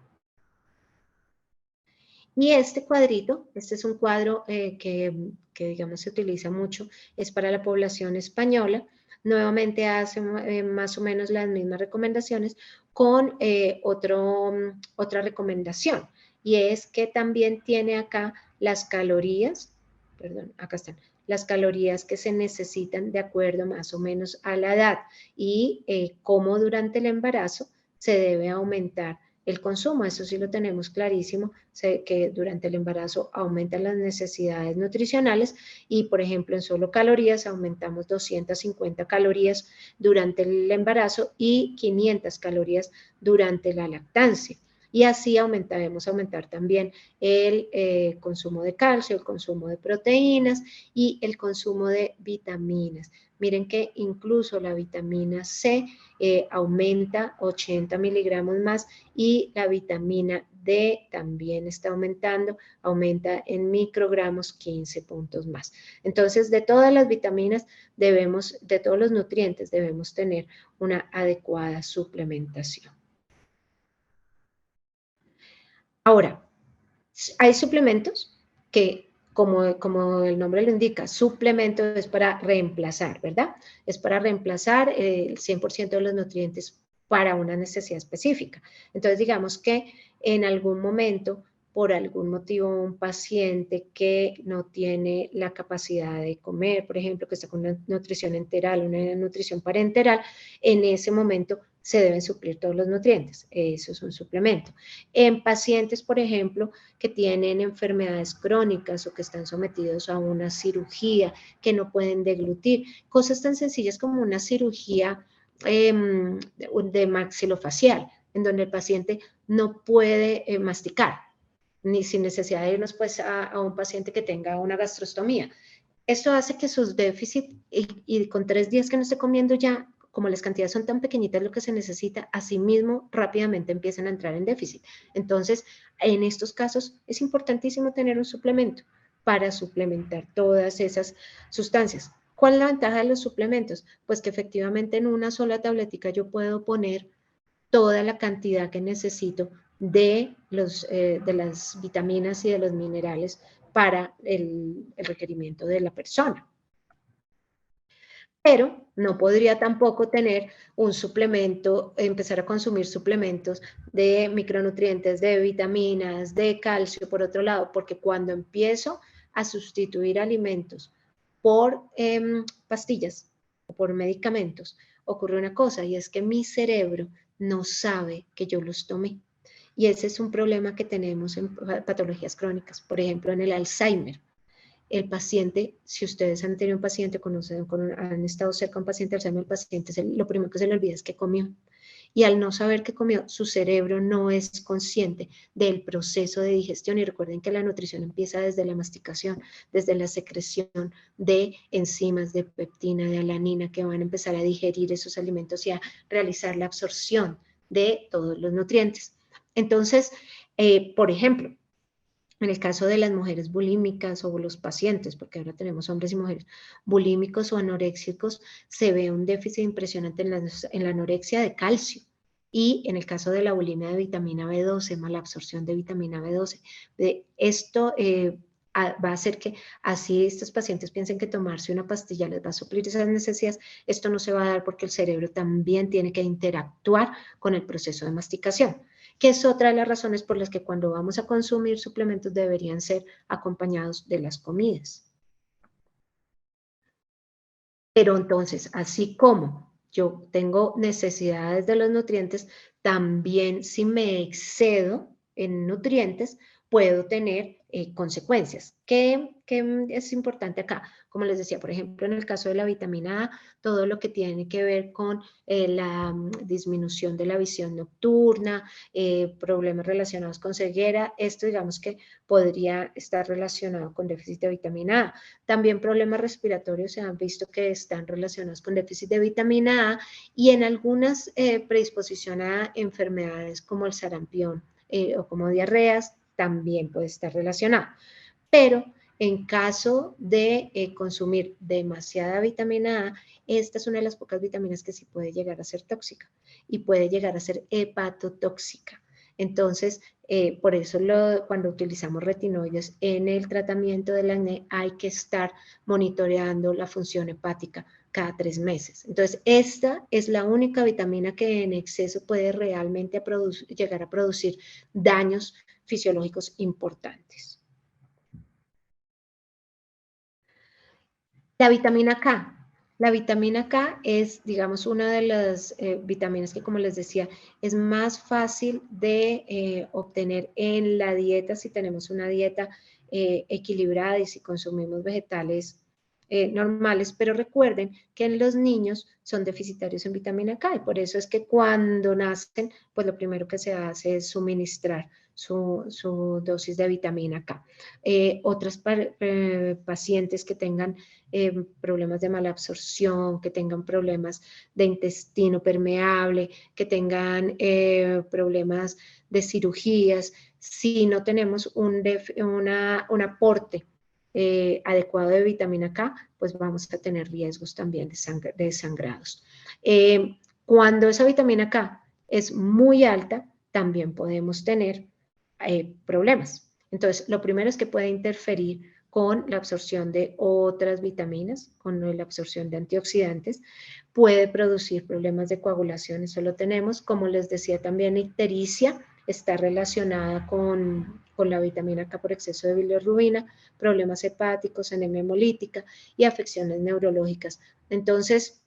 Y este cuadrito, este es un cuadro que digamos se utiliza mucho, es para la población española. Nuevamente hace más o menos las mismas recomendaciones con otra recomendación, y es que también tiene acá las calorías, perdón, acá están, las calorías que se necesitan de acuerdo más o menos a la edad, y cómo durante el embarazo se debe aumentar el consumo. Eso sí lo tenemos clarísimo, que durante el embarazo aumentan las necesidades nutricionales, y por ejemplo en solo calorías aumentamos 250 calorías durante el embarazo y 500 calorías durante la lactancia. Y así debemos aumentar también el consumo de calcio, el consumo de proteínas y el consumo de vitaminas. Miren que incluso la vitamina C aumenta 80 miligramos más, y la vitamina D también está aumentando, aumenta en microgramos 15 puntos más. Entonces, de todas las vitaminas de todos los nutrientes debemos tener una adecuada suplementación. Ahora, hay suplementos que, como el nombre lo indica, suplemento es para reemplazar, ¿verdad? Es para reemplazar el 100% de los nutrientes para una necesidad específica. Entonces, digamos que en algún momento, por algún motivo, un paciente que no tiene la capacidad de comer, por ejemplo, que está con una nutrición enteral, una nutrición parenteral, en ese momento se deben suplir todos los nutrientes. Eso es un suplemento. En pacientes, por ejemplo, que tienen enfermedades crónicas o que están sometidos a una cirugía, que no pueden deglutir, cosas tan sencillas como una cirugía de maxilofacial, en donde el paciente no puede masticar, ni sin necesidad de irnos pues a un paciente que tenga una gastrostomía. Esto hace que sus déficits, y con 3 días que no esté comiendo ya, como las cantidades son tan pequeñitas lo que se necesita, asimismo rápidamente empiezan a entrar en déficit. Entonces, en estos casos es importantísimo tener un suplemento para suplementar todas esas sustancias. ¿Cuál es la ventaja de los suplementos? Pues que efectivamente en una sola tabletica yo puedo poner toda la cantidad que necesito de las vitaminas y de los minerales para el requerimiento de la persona. Pero no podría tampoco tener un suplemento, empezar a consumir suplementos de micronutrientes, de vitaminas, de calcio, por otro lado, porque cuando empiezo a sustituir alimentos por pastillas o por medicamentos, ocurre una cosa, y es que mi cerebro no sabe que yo los tomé. Y ese es un problema que tenemos en patologías crónicas, por ejemplo, en el Alzheimer. El paciente, si ustedes han tenido un paciente, han estado cerca de un paciente Alzheimer, el paciente lo primero que se le olvida es que comió. Y al no saber qué comió, su cerebro no es consciente del proceso de digestión. Y recuerden que la nutrición empieza desde la masticación, desde la secreción de enzimas, de peptina, de alanina, que van a empezar a digerir esos alimentos y a realizar la absorción de todos los nutrientes. Entonces, por ejemplo, en el caso de las mujeres bulímicas o los pacientes, porque ahora tenemos hombres y mujeres bulímicos o anoréxicos, se ve un déficit impresionante en la anorexia de calcio. Y en el caso de la bulimia de vitamina B12, mala absorción de vitamina B12, esto va a hacer que así estos pacientes piensen que tomarse una pastilla les va a suplir esas necesidades. Esto no se va a dar porque el cerebro también tiene que interactuar con el proceso de masticación, que es otra de las razones por las que cuando vamos a consumir suplementos deberían ser acompañados de las comidas. Pero entonces, así como yo tengo necesidades de los nutrientes, también si me excedo en nutrientes, puedo tener consecuencias. ¿Qué es importante acá? Como les decía, por ejemplo, en el caso de la vitamina A, todo lo que tiene que ver con la disminución de la visión nocturna, problemas relacionados con ceguera, esto digamos que podría estar relacionado con déficit de vitamina A. También problemas respiratorios se han visto que están relacionados con déficit de vitamina A, y en algunas predisposición a enfermedades como el sarampión o como diarreas también puede estar relacionado. Pero en caso de consumir demasiada vitamina A, esta es una de las pocas vitaminas que sí puede llegar a ser tóxica y puede llegar a ser hepatotóxica. Entonces, por eso cuando utilizamos retinoides en el tratamiento del acné hay que estar monitoreando la función hepática cada 3 meses. Entonces, esta es la única vitamina que en exceso puede realmente llegar a producir daños fisiológicos importantes. La vitamina K. La vitamina K es, digamos, una de las vitaminas que, como les decía, es más fácil de obtener en la dieta si tenemos una dieta equilibrada y si consumimos vegetales normales, pero recuerden que en los niños son deficitarios en vitamina K y por eso es que cuando nacen, pues lo primero que se hace es suministrar su dosis de vitamina K. Otras pacientes que tengan problemas de mala absorción, que tengan problemas de intestino permeable, que tengan problemas de cirugías, si no tenemos un aporte adecuado de vitamina K, pues vamos a tener riesgos también de sangrados. Cuando esa vitamina K es muy alta, también podemos tener problemas. Entonces, lo primero es que puede interferir con la absorción de otras vitaminas, con la absorción de antioxidantes, puede producir problemas de coagulación, eso lo tenemos. Como les decía también, ictericia está relacionada con la vitamina K por exceso de bilirrubina, problemas hepáticos, anemia hemolítica y afecciones neurológicas. Entonces,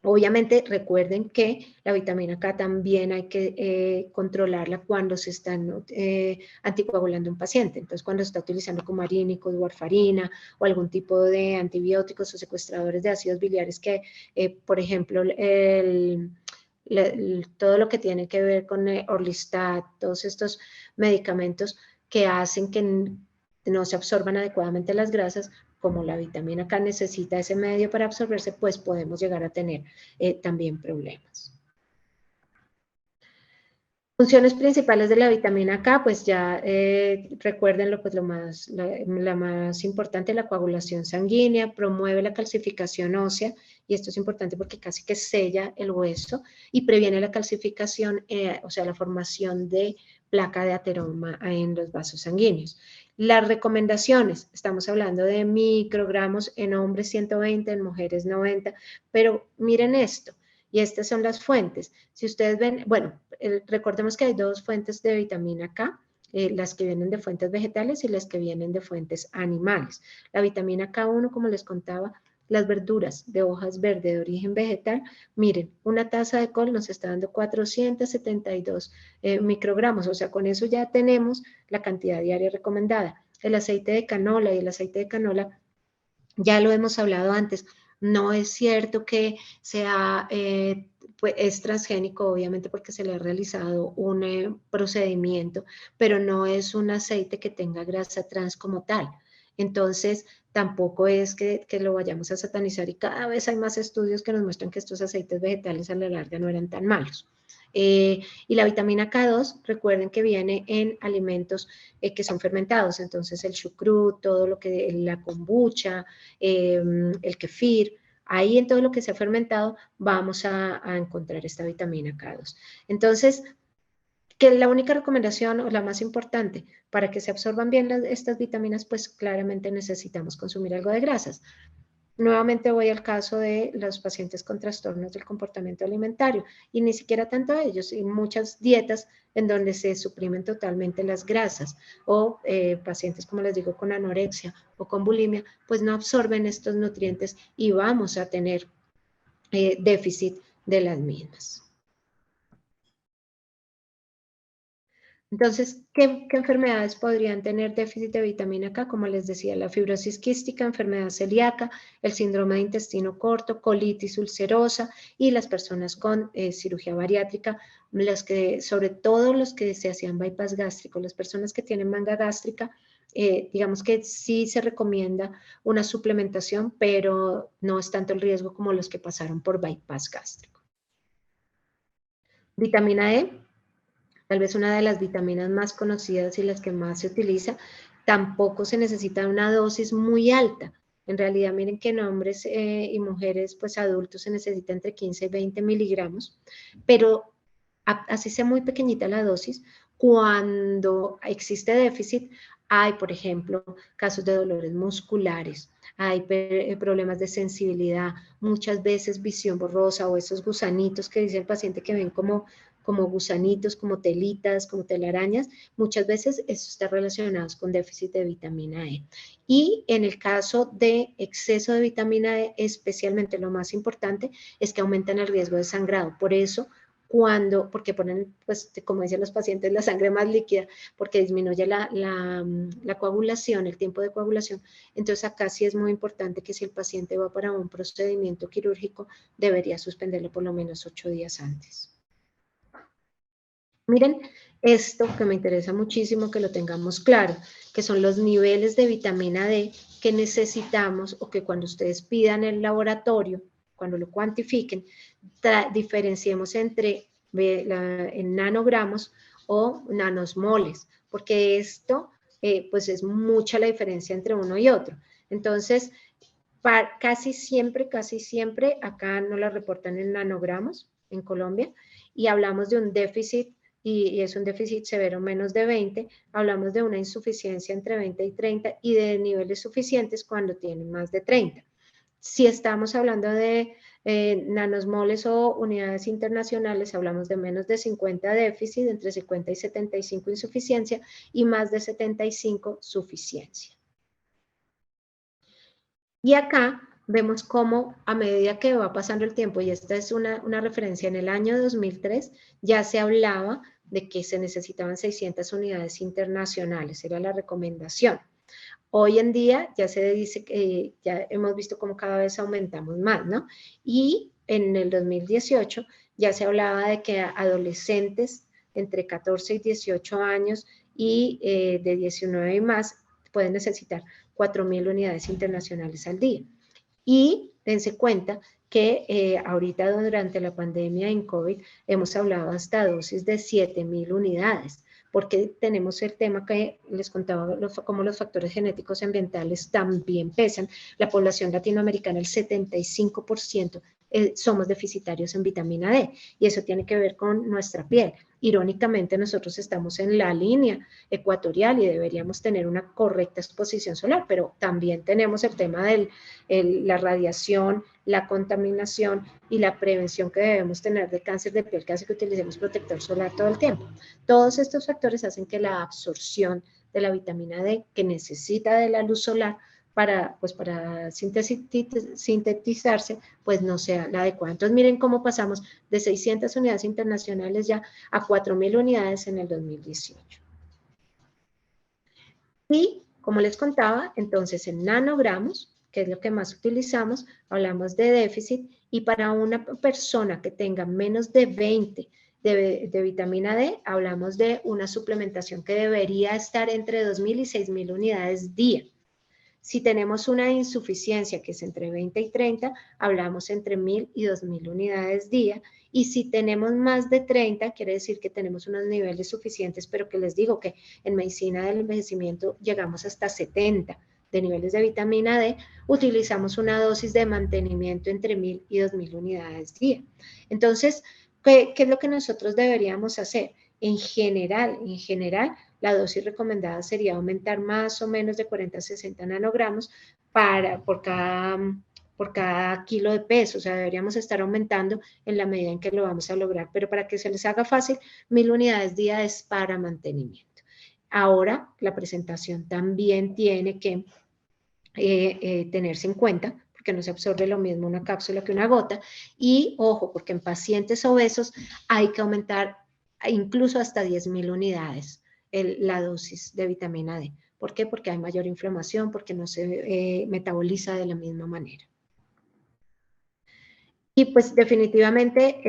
obviamente recuerden que la vitamina K también hay que controlarla cuando se está anticoagulando un paciente. Entonces, cuando se está utilizando como arínicos, warfarina o algún tipo de antibióticos o secuestradores de ácidos biliares que, por ejemplo, todo lo que tiene que ver con Orlistat, todos estos medicamentos que hacen que no se absorban adecuadamente las grasas, como la vitamina K necesita ese medio para absorberse, pues podemos llegar a tener también problemas. Funciones principales de la vitamina K, pues ya recuérdenlo, pues la más importante, la coagulación sanguínea, promueve la calcificación ósea, y esto es importante porque casi que sella el hueso y previene la calcificación, o sea, la formación de placa de ateroma en los vasos sanguíneos. Las recomendaciones, estamos hablando de microgramos en hombres 120, en mujeres 90, pero miren esto. Y estas son las fuentes. Si ustedes ven, bueno, recordemos que hay dos fuentes de vitamina K, las que vienen de fuentes vegetales y las que vienen de fuentes animales. La vitamina K1, como les contaba, las verduras de hojas verdes de origen vegetal, miren, una taza de col nos está dando 472 microgramos, o sea, con eso ya tenemos la cantidad diaria recomendada. El aceite de canola, y el aceite de canola, ya lo hemos hablado antes, no es cierto que sea, pues es transgénico, obviamente, porque se le ha realizado un procedimiento, pero no es un aceite que tenga grasa trans como tal. Entonces, tampoco es que lo vayamos a satanizar, y cada vez hay más estudios que nos muestran que estos aceites vegetales a la larga no eran tan malos. Y la vitamina K2, recuerden que viene en alimentos que son fermentados, entonces el chucrut, todo lo que, la kombucha, el kefir, ahí en todo lo que se ha fermentado vamos a encontrar esta vitamina K2. Entonces, que la única recomendación o la más importante para que se absorban bien estas vitaminas, pues claramente necesitamos consumir algo de grasas. Nuevamente voy al caso de los pacientes con trastornos del comportamiento alimentario, y ni siquiera tanto ellos, y muchas dietas en donde se suprimen totalmente las grasas, o pacientes, como les digo, con anorexia o con bulimia, pues no absorben estos nutrientes y vamos a tener déficit de las mismas. Entonces, ¿qué enfermedades podrían tener déficit de vitamina K? Como les decía, la fibrosis quística, enfermedad celíaca, el síndrome de intestino corto, colitis ulcerosa, y las personas con cirugía bariátrica, sobre todo los que se hacían bypass gástrico, las personas que tienen manga gástrica, digamos que sí se recomienda una suplementación, pero no es tanto el riesgo como los que pasaron por bypass gástrico. Vitamina E. Tal vez una de las vitaminas más conocidas y las que más se utiliza, tampoco se necesita una dosis muy alta. En realidad, miren que en hombres y mujeres, pues adultos, se necesita entre 15 y 20 miligramos, pero así sea muy pequeñita la dosis, cuando existe déficit, hay, por ejemplo, casos de dolores musculares, hay problemas de sensibilidad, muchas veces visión borrosa, o esos gusanitos que dice el paciente que ven como gusanitos, como telitas, como telarañas, muchas veces eso está relacionado con déficit de vitamina E. Y en el caso de exceso de vitamina E, especialmente lo más importante es que aumentan el riesgo de sangrado. Por eso, porque ponen, pues, como dicen los pacientes, la sangre más líquida, porque disminuye la coagulación, el tiempo de coagulación. Entonces, acá sí es muy importante que si el paciente va para un procedimiento quirúrgico, debería suspenderlo por lo menos 8 días antes. Miren, esto que me interesa muchísimo que lo tengamos claro, que son los niveles de vitamina D que necesitamos o que cuando ustedes pidan el laboratorio, cuando lo cuantifiquen, diferenciemos entre en nanogramos o nanosmoles, porque esto pues es mucha la diferencia entre uno y otro. Entonces, casi siempre, acá no la reportan en nanogramos en Colombia, y hablamos de un déficit, y es un déficit severo menos de 20, hablamos de una insuficiencia entre 20 y 30 y de niveles suficientes cuando tienen más de 30. Si estamos hablando de nanosmoles o unidades internacionales, hablamos de menos de 50 déficit, entre 50 y 75 insuficiencia y más de 75 suficiencia. Y acá vemos cómo a medida que va pasando el tiempo, y esta es una referencia, en el año 2003 ya se hablaba de que se necesitaban 600 unidades internacionales, era la recomendación. Hoy en día ya se dice que ya hemos visto cómo cada vez aumentamos más, ¿no? Y en el 2018 ya se hablaba de que adolescentes entre 14 y 18 años y de 19 y más pueden necesitar 4.000 unidades internacionales al día. Y dense cuenta que ahorita durante la pandemia en COVID hemos hablado hasta dosis de 7.000 unidades, porque tenemos el tema que les contaba, cómo los factores genéticos y ambientales también pesan. La población latinoamericana, el 75%, somos deficitarios en vitamina D, y eso tiene que ver con nuestra piel. Irónicamente, nosotros estamos en la línea ecuatorial y deberíamos tener una correcta exposición solar, pero también tenemos el tema de la radiación, la contaminación y la prevención que debemos tener de cáncer de piel, que hace que utilicemos protector solar todo el tiempo. Todos estos factores hacen que la absorción de la vitamina D, que necesita de la luz solar para sintetizarse, pues no sea la adecuada. Entonces miren cómo pasamos de 600 unidades internacionales ya a 4.000 unidades en el 2018. Y como les contaba, entonces en nanogramos, que es lo que más utilizamos, hablamos de déficit, y para una persona que tenga menos de 20 de vitamina D, hablamos de una suplementación que debería estar entre 2.000 y 6.000 unidades día. Si tenemos una insuficiencia que es entre 20 y 30, hablamos entre 1.000 y 2.000 unidades día. Y si tenemos más de 30, quiere decir que tenemos unos niveles suficientes, pero que les digo que en medicina del envejecimiento llegamos hasta 70 de niveles de vitamina D, utilizamos una dosis de mantenimiento entre 1.000 y 2.000 unidades día. Entonces, ¿qué es lo que nosotros deberíamos hacer? En general, la dosis recomendada sería aumentar más o menos de 40 a 60 nanogramos por cada kilo de peso. O sea, deberíamos estar aumentando en la medida en que lo vamos a lograr. Pero para que se les haga fácil, 1.000 unidades día es para mantenimiento. Ahora, la presentación también tiene que tenerse en cuenta, porque no se absorbe lo mismo una cápsula que una gota. Y ojo, porque en pacientes obesos hay que aumentar incluso hasta 10.000 unidades la dosis de vitamina D. ¿Por qué? Porque hay mayor inflamación, porque no se metaboliza de la misma manera. Y pues definitivamente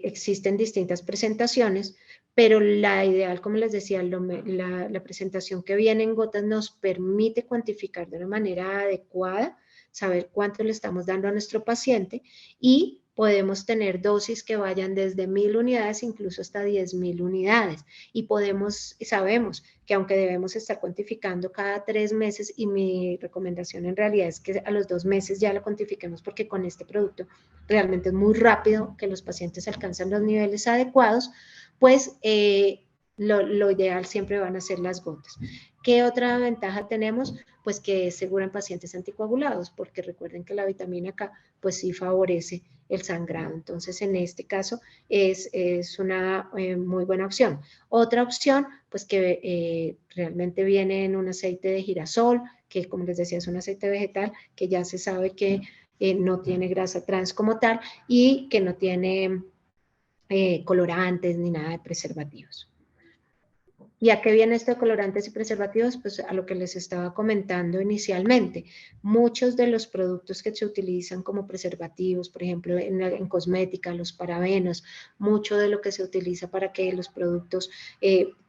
existen distintas presentaciones, pero la ideal, como les decía, la presentación que viene en gotas nos permite cuantificar de una manera adecuada, saber cuánto le estamos dando a nuestro paciente, y podemos tener dosis que vayan desde 1.000 unidades incluso hasta 10.000 unidades. Y sabemos que aunque debemos estar cuantificando cada 3 meses, y mi recomendación en realidad es que a los 2 meses ya lo cuantifiquemos, porque con este producto realmente es muy rápido que los pacientes alcanzan los niveles adecuados, pues lo ideal siempre van a ser las gotas. ¿Qué otra ventaja tenemos? Pues que es segura en pacientes anticoagulados, porque recuerden que la vitamina K pues sí favorece el sangrado. Entonces, en este caso es una muy buena opción. Otra opción, pues que realmente viene en un aceite de girasol, que como les decía es un aceite vegetal que ya se sabe que no tiene grasa trans como tal y que no tiene colorantes ni nada de preservativos. ¿Y a qué viene esto de colorantes y preservativos? Pues a lo que les estaba comentando inicialmente. Muchos de los productos que se utilizan como preservativos, por ejemplo, en cosmética, los parabenos, mucho de lo que se utiliza para que los productos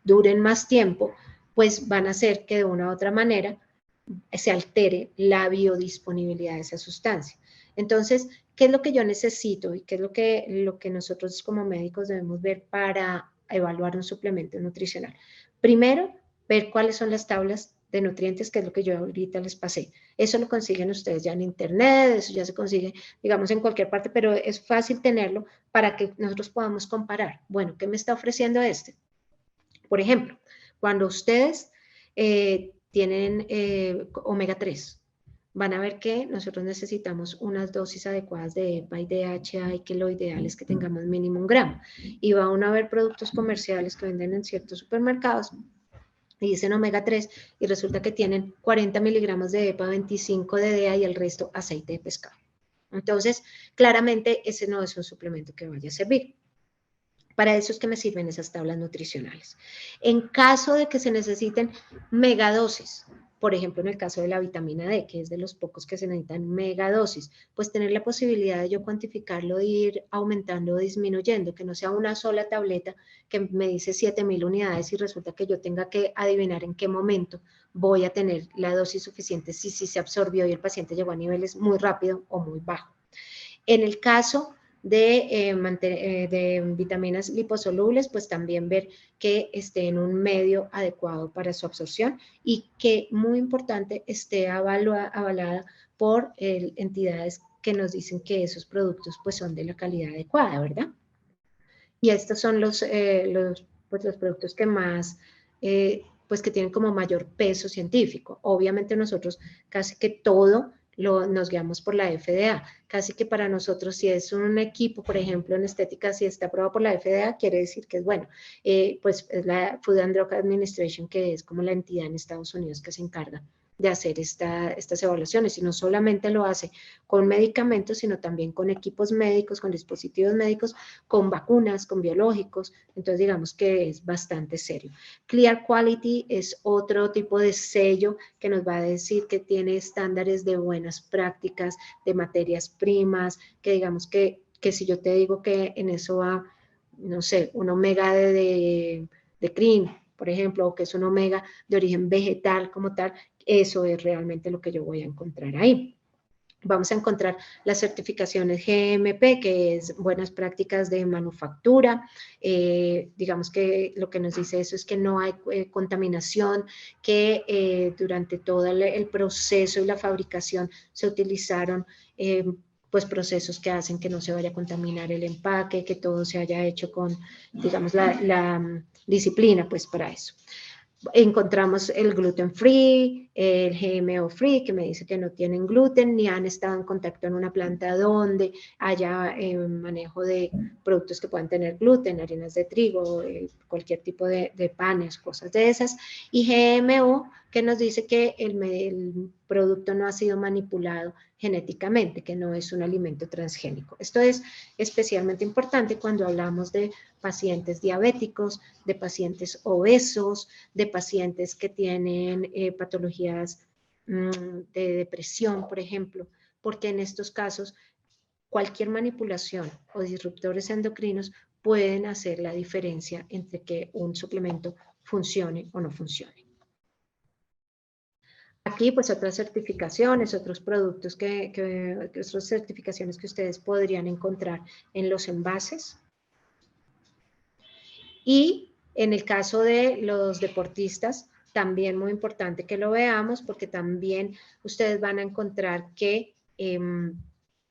duren más tiempo, pues van a hacer que de una u otra manera se altere la biodisponibilidad de esa sustancia. Entonces, ¿qué es lo que yo necesito y qué es lo que nosotros como médicos debemos ver para evaluar un suplemento nutricional? Primero, ver cuáles son las tablas de nutrientes, que es lo que yo ahorita les pasé. Eso lo consiguen ustedes ya en internet, eso ya se consigue, digamos, en cualquier parte, pero es fácil tenerlo para que nosotros podamos comparar. Bueno, ¿qué me está ofreciendo este? Por ejemplo, cuando ustedes tienen omega 3, van a ver que nosotros necesitamos unas dosis adecuadas de EPA y DHA y que lo ideal es que tengamos mínimo 1 gramo. Y van a haber productos comerciales que venden en ciertos supermercados y dicen omega 3 y resulta que tienen 40 miligramos de EPA, 25 de DHA y el resto aceite de pescado. Entonces, claramente ese no es un suplemento que vaya a servir. Para eso es que me sirven esas tablas nutricionales. En caso de que se necesiten megadosis, por ejemplo, en el caso de la vitamina D, que es de los pocos que se necesitan megadosis, pues tener la posibilidad de yo cuantificarlo e ir aumentando o disminuyendo, que no sea una sola tableta que me dice 7,000 unidades y resulta que yo tenga que adivinar en qué momento voy a tener la dosis suficiente, si se absorbió y el paciente llegó a niveles muy rápido o muy bajo. En el caso de vitaminas liposolubles, pues también ver que esté en un medio adecuado para su absorción y que, muy importante, esté avalada por entidades que nos dicen que esos productos pues son de la calidad adecuada, ¿verdad? Y estos son los productos que más, pues que tienen como mayor peso científico. Obviamente nosotros casi que todo nos guiamos por la FDA. Casi que para nosotros, si es un equipo, por ejemplo, en estética, si está aprobado por la FDA, quiere decir que es bueno. Pues es la Food and Drug Administration, que es como la entidad en Estados Unidos que se encarga de hacer estas evaluaciones, y no solamente lo hace con medicamentos, sino también con equipos médicos, con dispositivos médicos, con vacunas, con biológicos. Entonces, digamos que es bastante serio. Clear Quality es otro tipo de sello que nos va a decir que tiene estándares de buenas prácticas, de materias primas, que digamos que si yo te digo que en eso va, no sé, un omega de CRIN, por ejemplo, o que es un omega de origen vegetal como tal, eso es realmente lo que yo voy a encontrar ahí. Vamos a encontrar las certificaciones GMP, que es buenas prácticas de manufactura. Digamos que lo que nos dice eso es que no hay contaminación, que durante todo el proceso y la fabricación se utilizaron pues procesos que hacen que no se vaya a contaminar el empaque, que todo se haya hecho con, digamos, la disciplina pues para eso. Encontramos el gluten free, el GMO free, que me dice que no tienen gluten, ni han estado en contacto en una planta donde haya manejo de productos que puedan tener gluten, harinas de trigo, cualquier tipo de panes, cosas de esas. Y GMO, que nos dice que el producto no ha sido manipulado genéticamente, que no es un alimento transgénico. Esto es especialmente importante cuando hablamos de pacientes diabéticos, de pacientes obesos, de pacientes que tienen patologías de depresión, por ejemplo, porque en estos casos cualquier manipulación o disruptores endocrinos pueden hacer la diferencia entre que un suplemento funcione o no funcione. Aquí pues otras certificaciones, otros productos otras certificaciones que ustedes podrían encontrar en los envases. Y en el caso de los deportistas, también muy importante que lo veamos, porque también ustedes van a encontrar que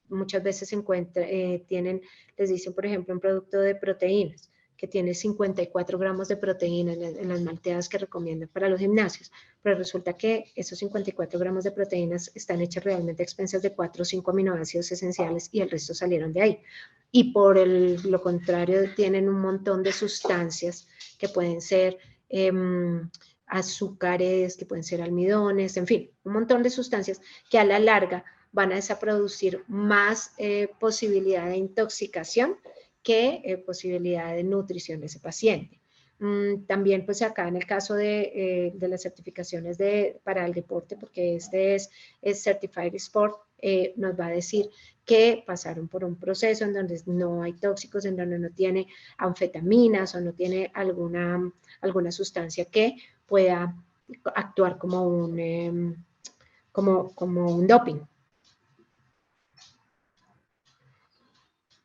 muchas veces les dicen, por ejemplo, un producto de proteínas, que tiene 54 gramos de proteína en las malteadas que recomiendan para los gimnasios, pero resulta que esos 54 gramos de proteínas están hechas realmente a expensas de 4 o 5 aminoácidos esenciales y el resto salieron de ahí. Y por lo contrario, tienen un montón de sustancias que pueden ser azúcares, que pueden ser almidones, en fin, un montón de sustancias que a la larga van a desaproducir más posibilidad de intoxicación que posibilidad de nutrición de ese paciente. También pues acá en el caso de las certificaciones para el deporte, porque este es Certified Sport, nos va a decir que pasaron por un proceso en donde no hay tóxicos, en donde no tiene anfetaminas o no tiene alguna sustancia que pueda actuar como un doping.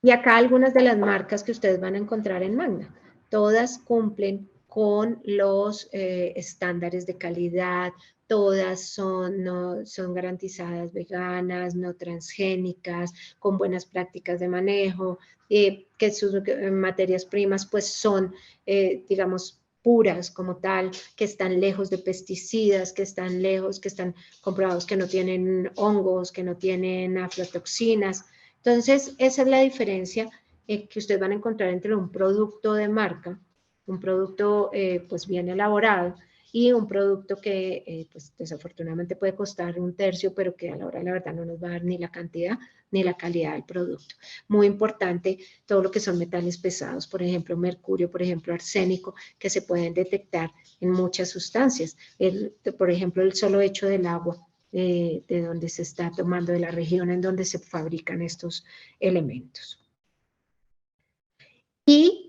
Y acá algunas de las marcas que ustedes van a encontrar en Magna, todas cumplen con los estándares de calidad, todas son garantizadas veganas, no transgénicas, con buenas prácticas de manejo, que sus materias primas pues son, digamos, puras como tal, que están lejos de pesticidas, que están comprobados que no tienen hongos, que no tienen aflatoxinas. Entonces, esa es la diferencia que ustedes van a encontrar entre un producto de marca, un producto pues bien elaborado, y un producto que pues desafortunadamente puede costar un tercio, pero que a la hora de la verdad no nos va a dar ni la cantidad ni la calidad del producto. Muy importante todo lo que son metales pesados, por ejemplo mercurio, por ejemplo arsénico, que se pueden detectar en muchas sustancias. Por ejemplo, el solo hecho del agua, de donde se está tomando, de la región en donde se fabrican estos elementos. Y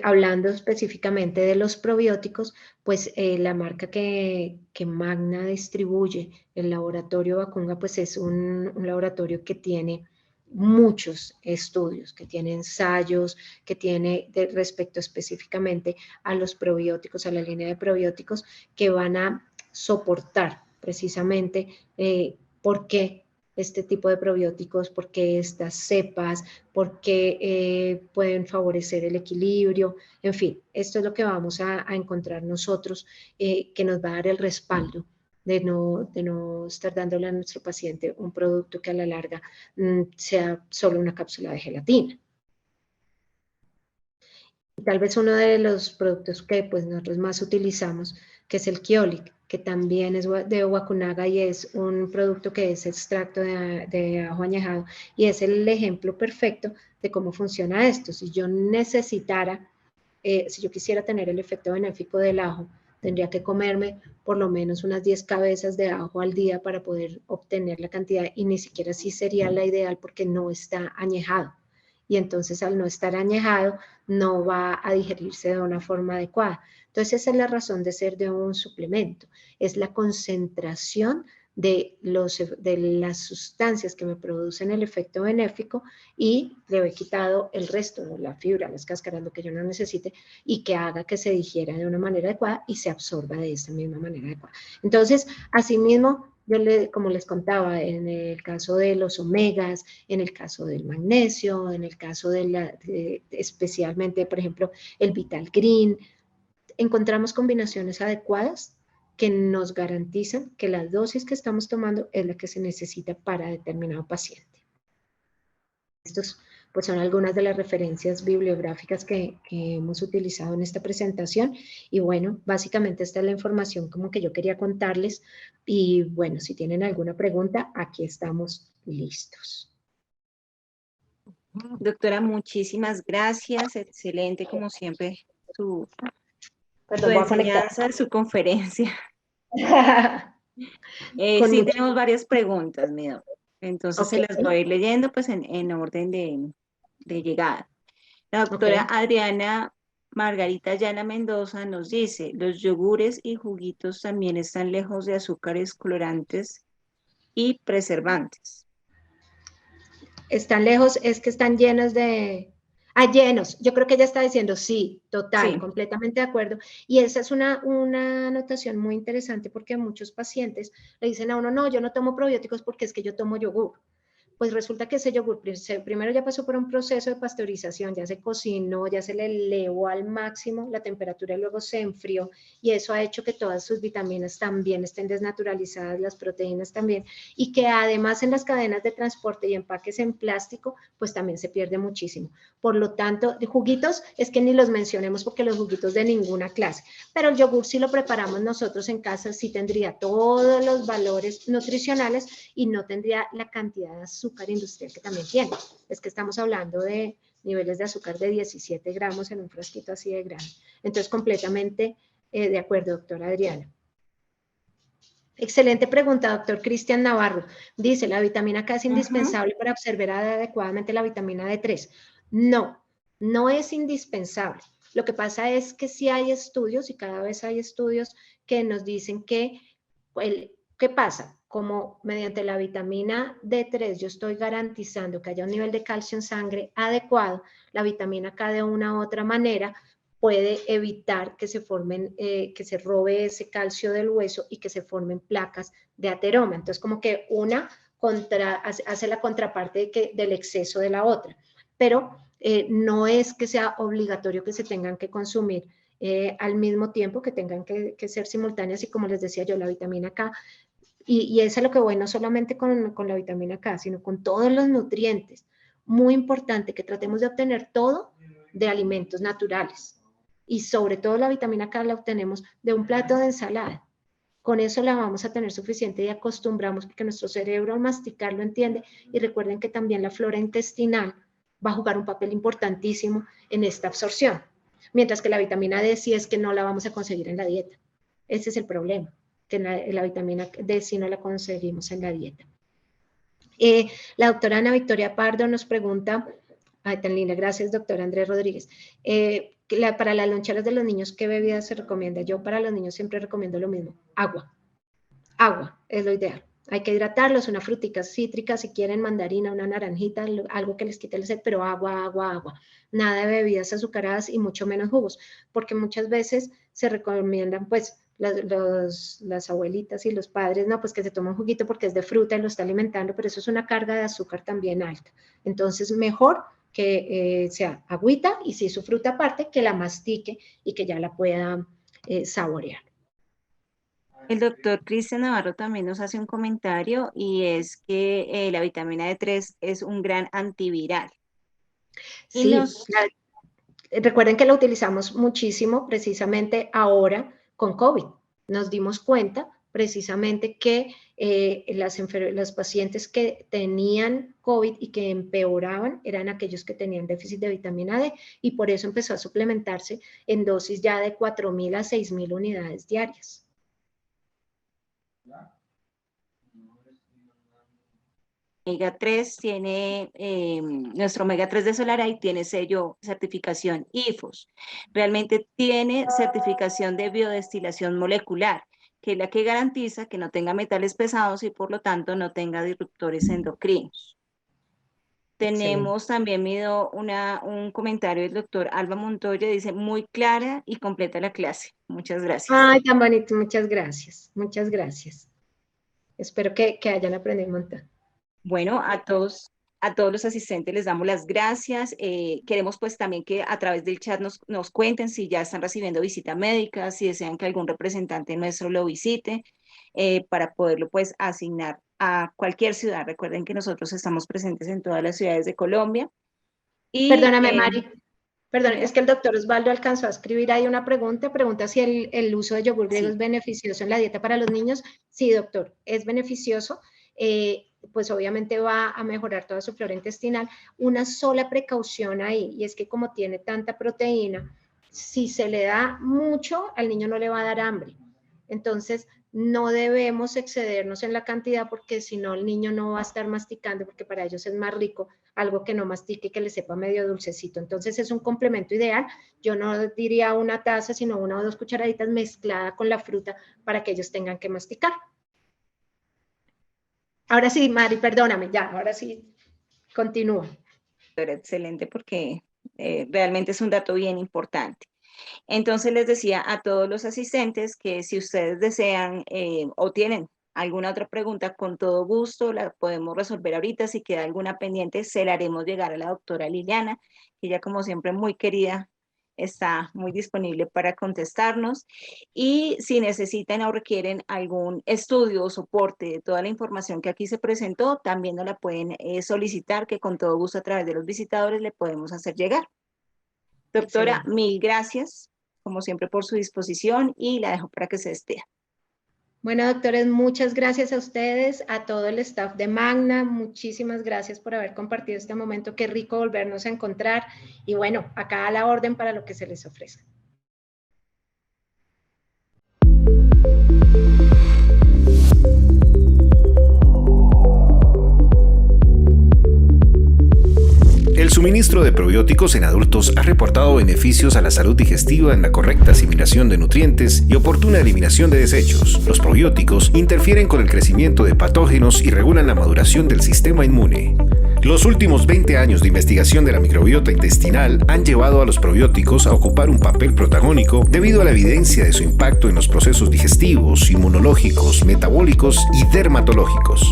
hablando específicamente de los probióticos, pues la marca que Magna distribuye, el laboratorio Vacunga, pues es un laboratorio que tiene muchos estudios, que tiene ensayos, que tiene respecto específicamente a los probióticos, a la línea de probióticos, que van a soportar precisamente por qué este tipo de probióticos, por qué estas cepas, por qué pueden favorecer el equilibrio, en fin, esto es lo que vamos a encontrar nosotros, que nos va a dar el respaldo de no estar dándole a nuestro paciente un producto que a la larga sea solo una cápsula de gelatina. Y tal vez uno de los productos que pues nosotros más utilizamos, que es el Kyolic, que también es de Wakunaga y es un producto que es extracto de ajo añejado, y es el ejemplo perfecto de cómo funciona esto. Si yo necesitara, si yo quisiera tener el efecto benéfico del ajo, tendría que comerme por lo menos unas 10 cabezas de ajo al día para poder obtener la cantidad, y ni siquiera así sería la ideal porque no está añejado. Y entonces al no estar añejado no va a digerirse de una forma adecuada. Entonces esa es la razón de ser de un suplemento, es la concentración de las sustancias que me producen el efecto benéfico, y le he quitado el resto, la fibra, las cáscaras, lo que yo no necesite, y que haga que se digiera de una manera adecuada y se absorba de esa misma manera adecuada. Entonces, asimismo, como les contaba, en el caso de los omegas, en el caso del magnesio, en el caso especialmente, por ejemplo, el Vital Green, encontramos combinaciones adecuadas que nos garantizan que la dosis que estamos tomando es la que se necesita para determinado paciente. Estos pues son algunas de las referencias bibliográficas que hemos utilizado en esta presentación, y bueno, básicamente esta es la información como que yo quería contarles, y bueno, si tienen alguna pregunta, aquí estamos listos. Doctora, muchísimas gracias, excelente como siempre su enseñanza, su conferencia. Sí, tenemos varias preguntas, entonces se las voy a ir leyendo pues en orden de llegada. La doctora Adriana Margarita Llana Mendoza nos dice: los yogures y juguitos también están lejos de azúcares, colorantes y preservantes. Están lejos, es que están llenos de... llenos. Yo creo que ella está diciendo sí, total, sí, completamente de acuerdo. Y esa es una anotación muy interesante, porque a muchos pacientes le dicen a uno, no, yo no tomo probióticos porque es que yo tomo yogur. Pues resulta que ese yogur primero ya pasó por un proceso de pasteurización, ya se cocinó, ya se le elevó al máximo la temperatura y luego se enfrió, y eso ha hecho que todas sus vitaminas también estén desnaturalizadas, las proteínas también, y que además en las cadenas de transporte y empaques en plástico, pues también se pierde muchísimo. Por lo tanto, de juguitos es que ni los mencionemos, porque los juguitos de ninguna clase, pero el yogur si lo preparamos nosotros en casa sí tendría todos los valores nutricionales y no tendría la cantidad de azúcar industrial que también tiene. Es que estamos hablando de niveles de azúcar de 17 gramos en un frasquito así de grande. Entonces, completamente de acuerdo, doctora Adriana. Excelente pregunta, doctor Cristian Navarro. Dice, ¿la vitamina K es indispensable para observar adecuadamente la vitamina D3? No, no es indispensable. Lo que pasa es que sí hay estudios, y cada vez hay estudios que nos dicen que, ¿qué pasa? Como mediante la vitamina D3 yo estoy garantizando que haya un nivel de calcio en sangre adecuado, la vitamina K de una u otra manera puede evitar que se formen, que se robe ese calcio del hueso y que se formen placas de ateroma. Entonces, como que una hace la contraparte del exceso de la otra. Pero no es que sea obligatorio que se tengan que consumir al mismo tiempo, que tengan que ser simultáneas. Y como les decía yo, la vitamina K, y eso es lo que voy, no solamente con la vitamina K, sino con todos los nutrientes. Muy importante que tratemos de obtener todo de alimentos naturales. Y sobre todo la vitamina K la obtenemos de un plato de ensalada. Con eso la vamos a tener suficiente y acostumbramos, porque nuestro cerebro al masticar lo entiende. Y recuerden que también la flora intestinal va a jugar un papel importantísimo en esta absorción. Mientras que la vitamina D sí es que no la vamos a conseguir en la dieta. Ese es el problema, que la vitamina D sí no la conseguimos en la dieta. La doctora Ana Victoria Pardo nos pregunta, ay, tan linda, gracias doctora Andrés Rodríguez, para las loncheras de los niños, ¿qué bebida se recomienda? Yo para los niños siempre recomiendo lo mismo, agua. Agua es lo ideal. Hay que hidratarlos, una frutica cítrica, si quieren mandarina, una naranjita, algo que les quite el sed, pero agua, agua, agua. Nada de bebidas azucaradas y mucho menos jugos, porque muchas veces se recomiendan, pues, las abuelitas y los padres, no, pues que se toma un juguito porque es de fruta y lo está alimentando, pero eso es una carga de azúcar también alta. Entonces, mejor que sea agüita y si su fruta aparte, que la mastique y que ya la pueda saborear. El doctor Cristian Navarro también nos hace un comentario y es que la vitamina D3 es un gran antiviral. Sí, recuerden que lo utilizamos muchísimo precisamente ahora con COVID. Nos dimos cuenta precisamente que los pacientes que tenían COVID y que empeoraban eran aquellos que tenían déficit de vitamina D y por eso empezó a suplementarse en dosis ya de 4.000 a 6.000 unidades diarias. Omega 3 tiene, nuestro omega 3 de Solaray tiene sello certificación IFOS. Realmente tiene certificación de biodestilación molecular, que es la que garantiza que no tenga metales pesados y por lo tanto no tenga disruptores endocrinos. Tenemos también un comentario del doctor Alba Montoya, dice, muy clara y completa la clase. Muchas gracias. Ay, tan bonito, muchas gracias, muchas gracias. Espero que hayan aprendido un montón. Bueno, a todos los asistentes les damos las gracias. Queremos pues también que a través del chat nos cuenten si ya están recibiendo visita médica, si desean que algún representante nuestro lo visite, para poderlo pues asignar a cualquier ciudad. Recuerden que nosotros estamos presentes en todas las ciudades de Colombia. Y, perdóname, Mari. Perdón, ¿sí? es que el doctor Osvaldo alcanzó a escribir ahí una pregunta si el uso de yogur griego es beneficioso en la dieta para los niños. Sí, doctor, es beneficioso. Pues obviamente va a mejorar toda su flora intestinal. Una sola precaución ahí, y es que como tiene tanta proteína, si se le da mucho, al niño no le va a dar hambre. Entonces, no debemos excedernos en la cantidad porque si no el niño no va a estar masticando, porque para ellos es más rico algo que no mastique y que le sepa medio dulcecito. Entonces es un complemento ideal. Yo no diría una taza, sino 1 o 2 cucharaditas mezclada con la fruta para que ellos tengan que masticar. Ahora sí, Mari, perdóname, ya, ahora sí, continúa. Excelente, porque realmente es un dato bien importante. Entonces les decía a todos los asistentes que si ustedes desean o tienen alguna otra pregunta, con todo gusto la podemos resolver ahorita. Si queda alguna pendiente, se la haremos llegar a la doctora Liliana, que ella como siempre muy querida está muy disponible para contestarnos. Y si necesitan o requieren algún estudio o soporte de toda la información que aquí se presentó, también nos la pueden solicitar, que con todo gusto a través de los visitadores le podemos hacer llegar. Doctora, Excelente. mil gracias, como siempre, por su disposición y la dejo para que se despida. Bueno, doctores, muchas gracias a ustedes, a todo el staff de Magna. Muchísimas gracias por haber compartido este momento. Qué rico volvernos a encontrar. Y bueno, acá a la orden para lo que se les ofrezca. El suministro de probióticos en adultos ha reportado beneficios a la salud digestiva en la correcta asimilación de nutrientes y oportuna eliminación de desechos. Los probióticos interfieren con el crecimiento de patógenos y regulan la maduración del sistema inmune. Los últimos 20 años de investigación de la microbiota intestinal han llevado a los probióticos a ocupar un papel protagónico debido a la evidencia de su impacto en los procesos digestivos, inmunológicos, metabólicos y dermatológicos.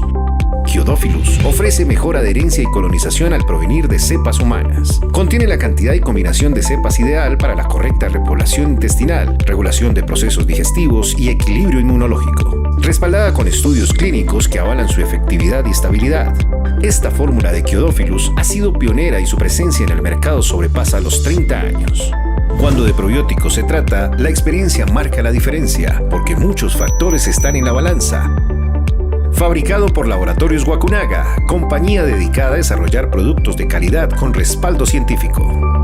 Kyodophilus ofrece mejor adherencia y colonización al provenir de cepas humanas. Contiene la cantidad y combinación de cepas ideal para la correcta repoblación intestinal, regulación de procesos digestivos y equilibrio inmunológico. Respaldada con estudios clínicos que avalan su efectividad y estabilidad. Esta fórmula de Kyodophilus ha sido pionera y su presencia en el mercado sobrepasa los 30 años. Cuando de probióticos se trata, la experiencia marca la diferencia, porque muchos factores están en la balanza. Fabricado por Laboratorios Wakunaga, compañía dedicada a desarrollar productos de calidad con respaldo científico.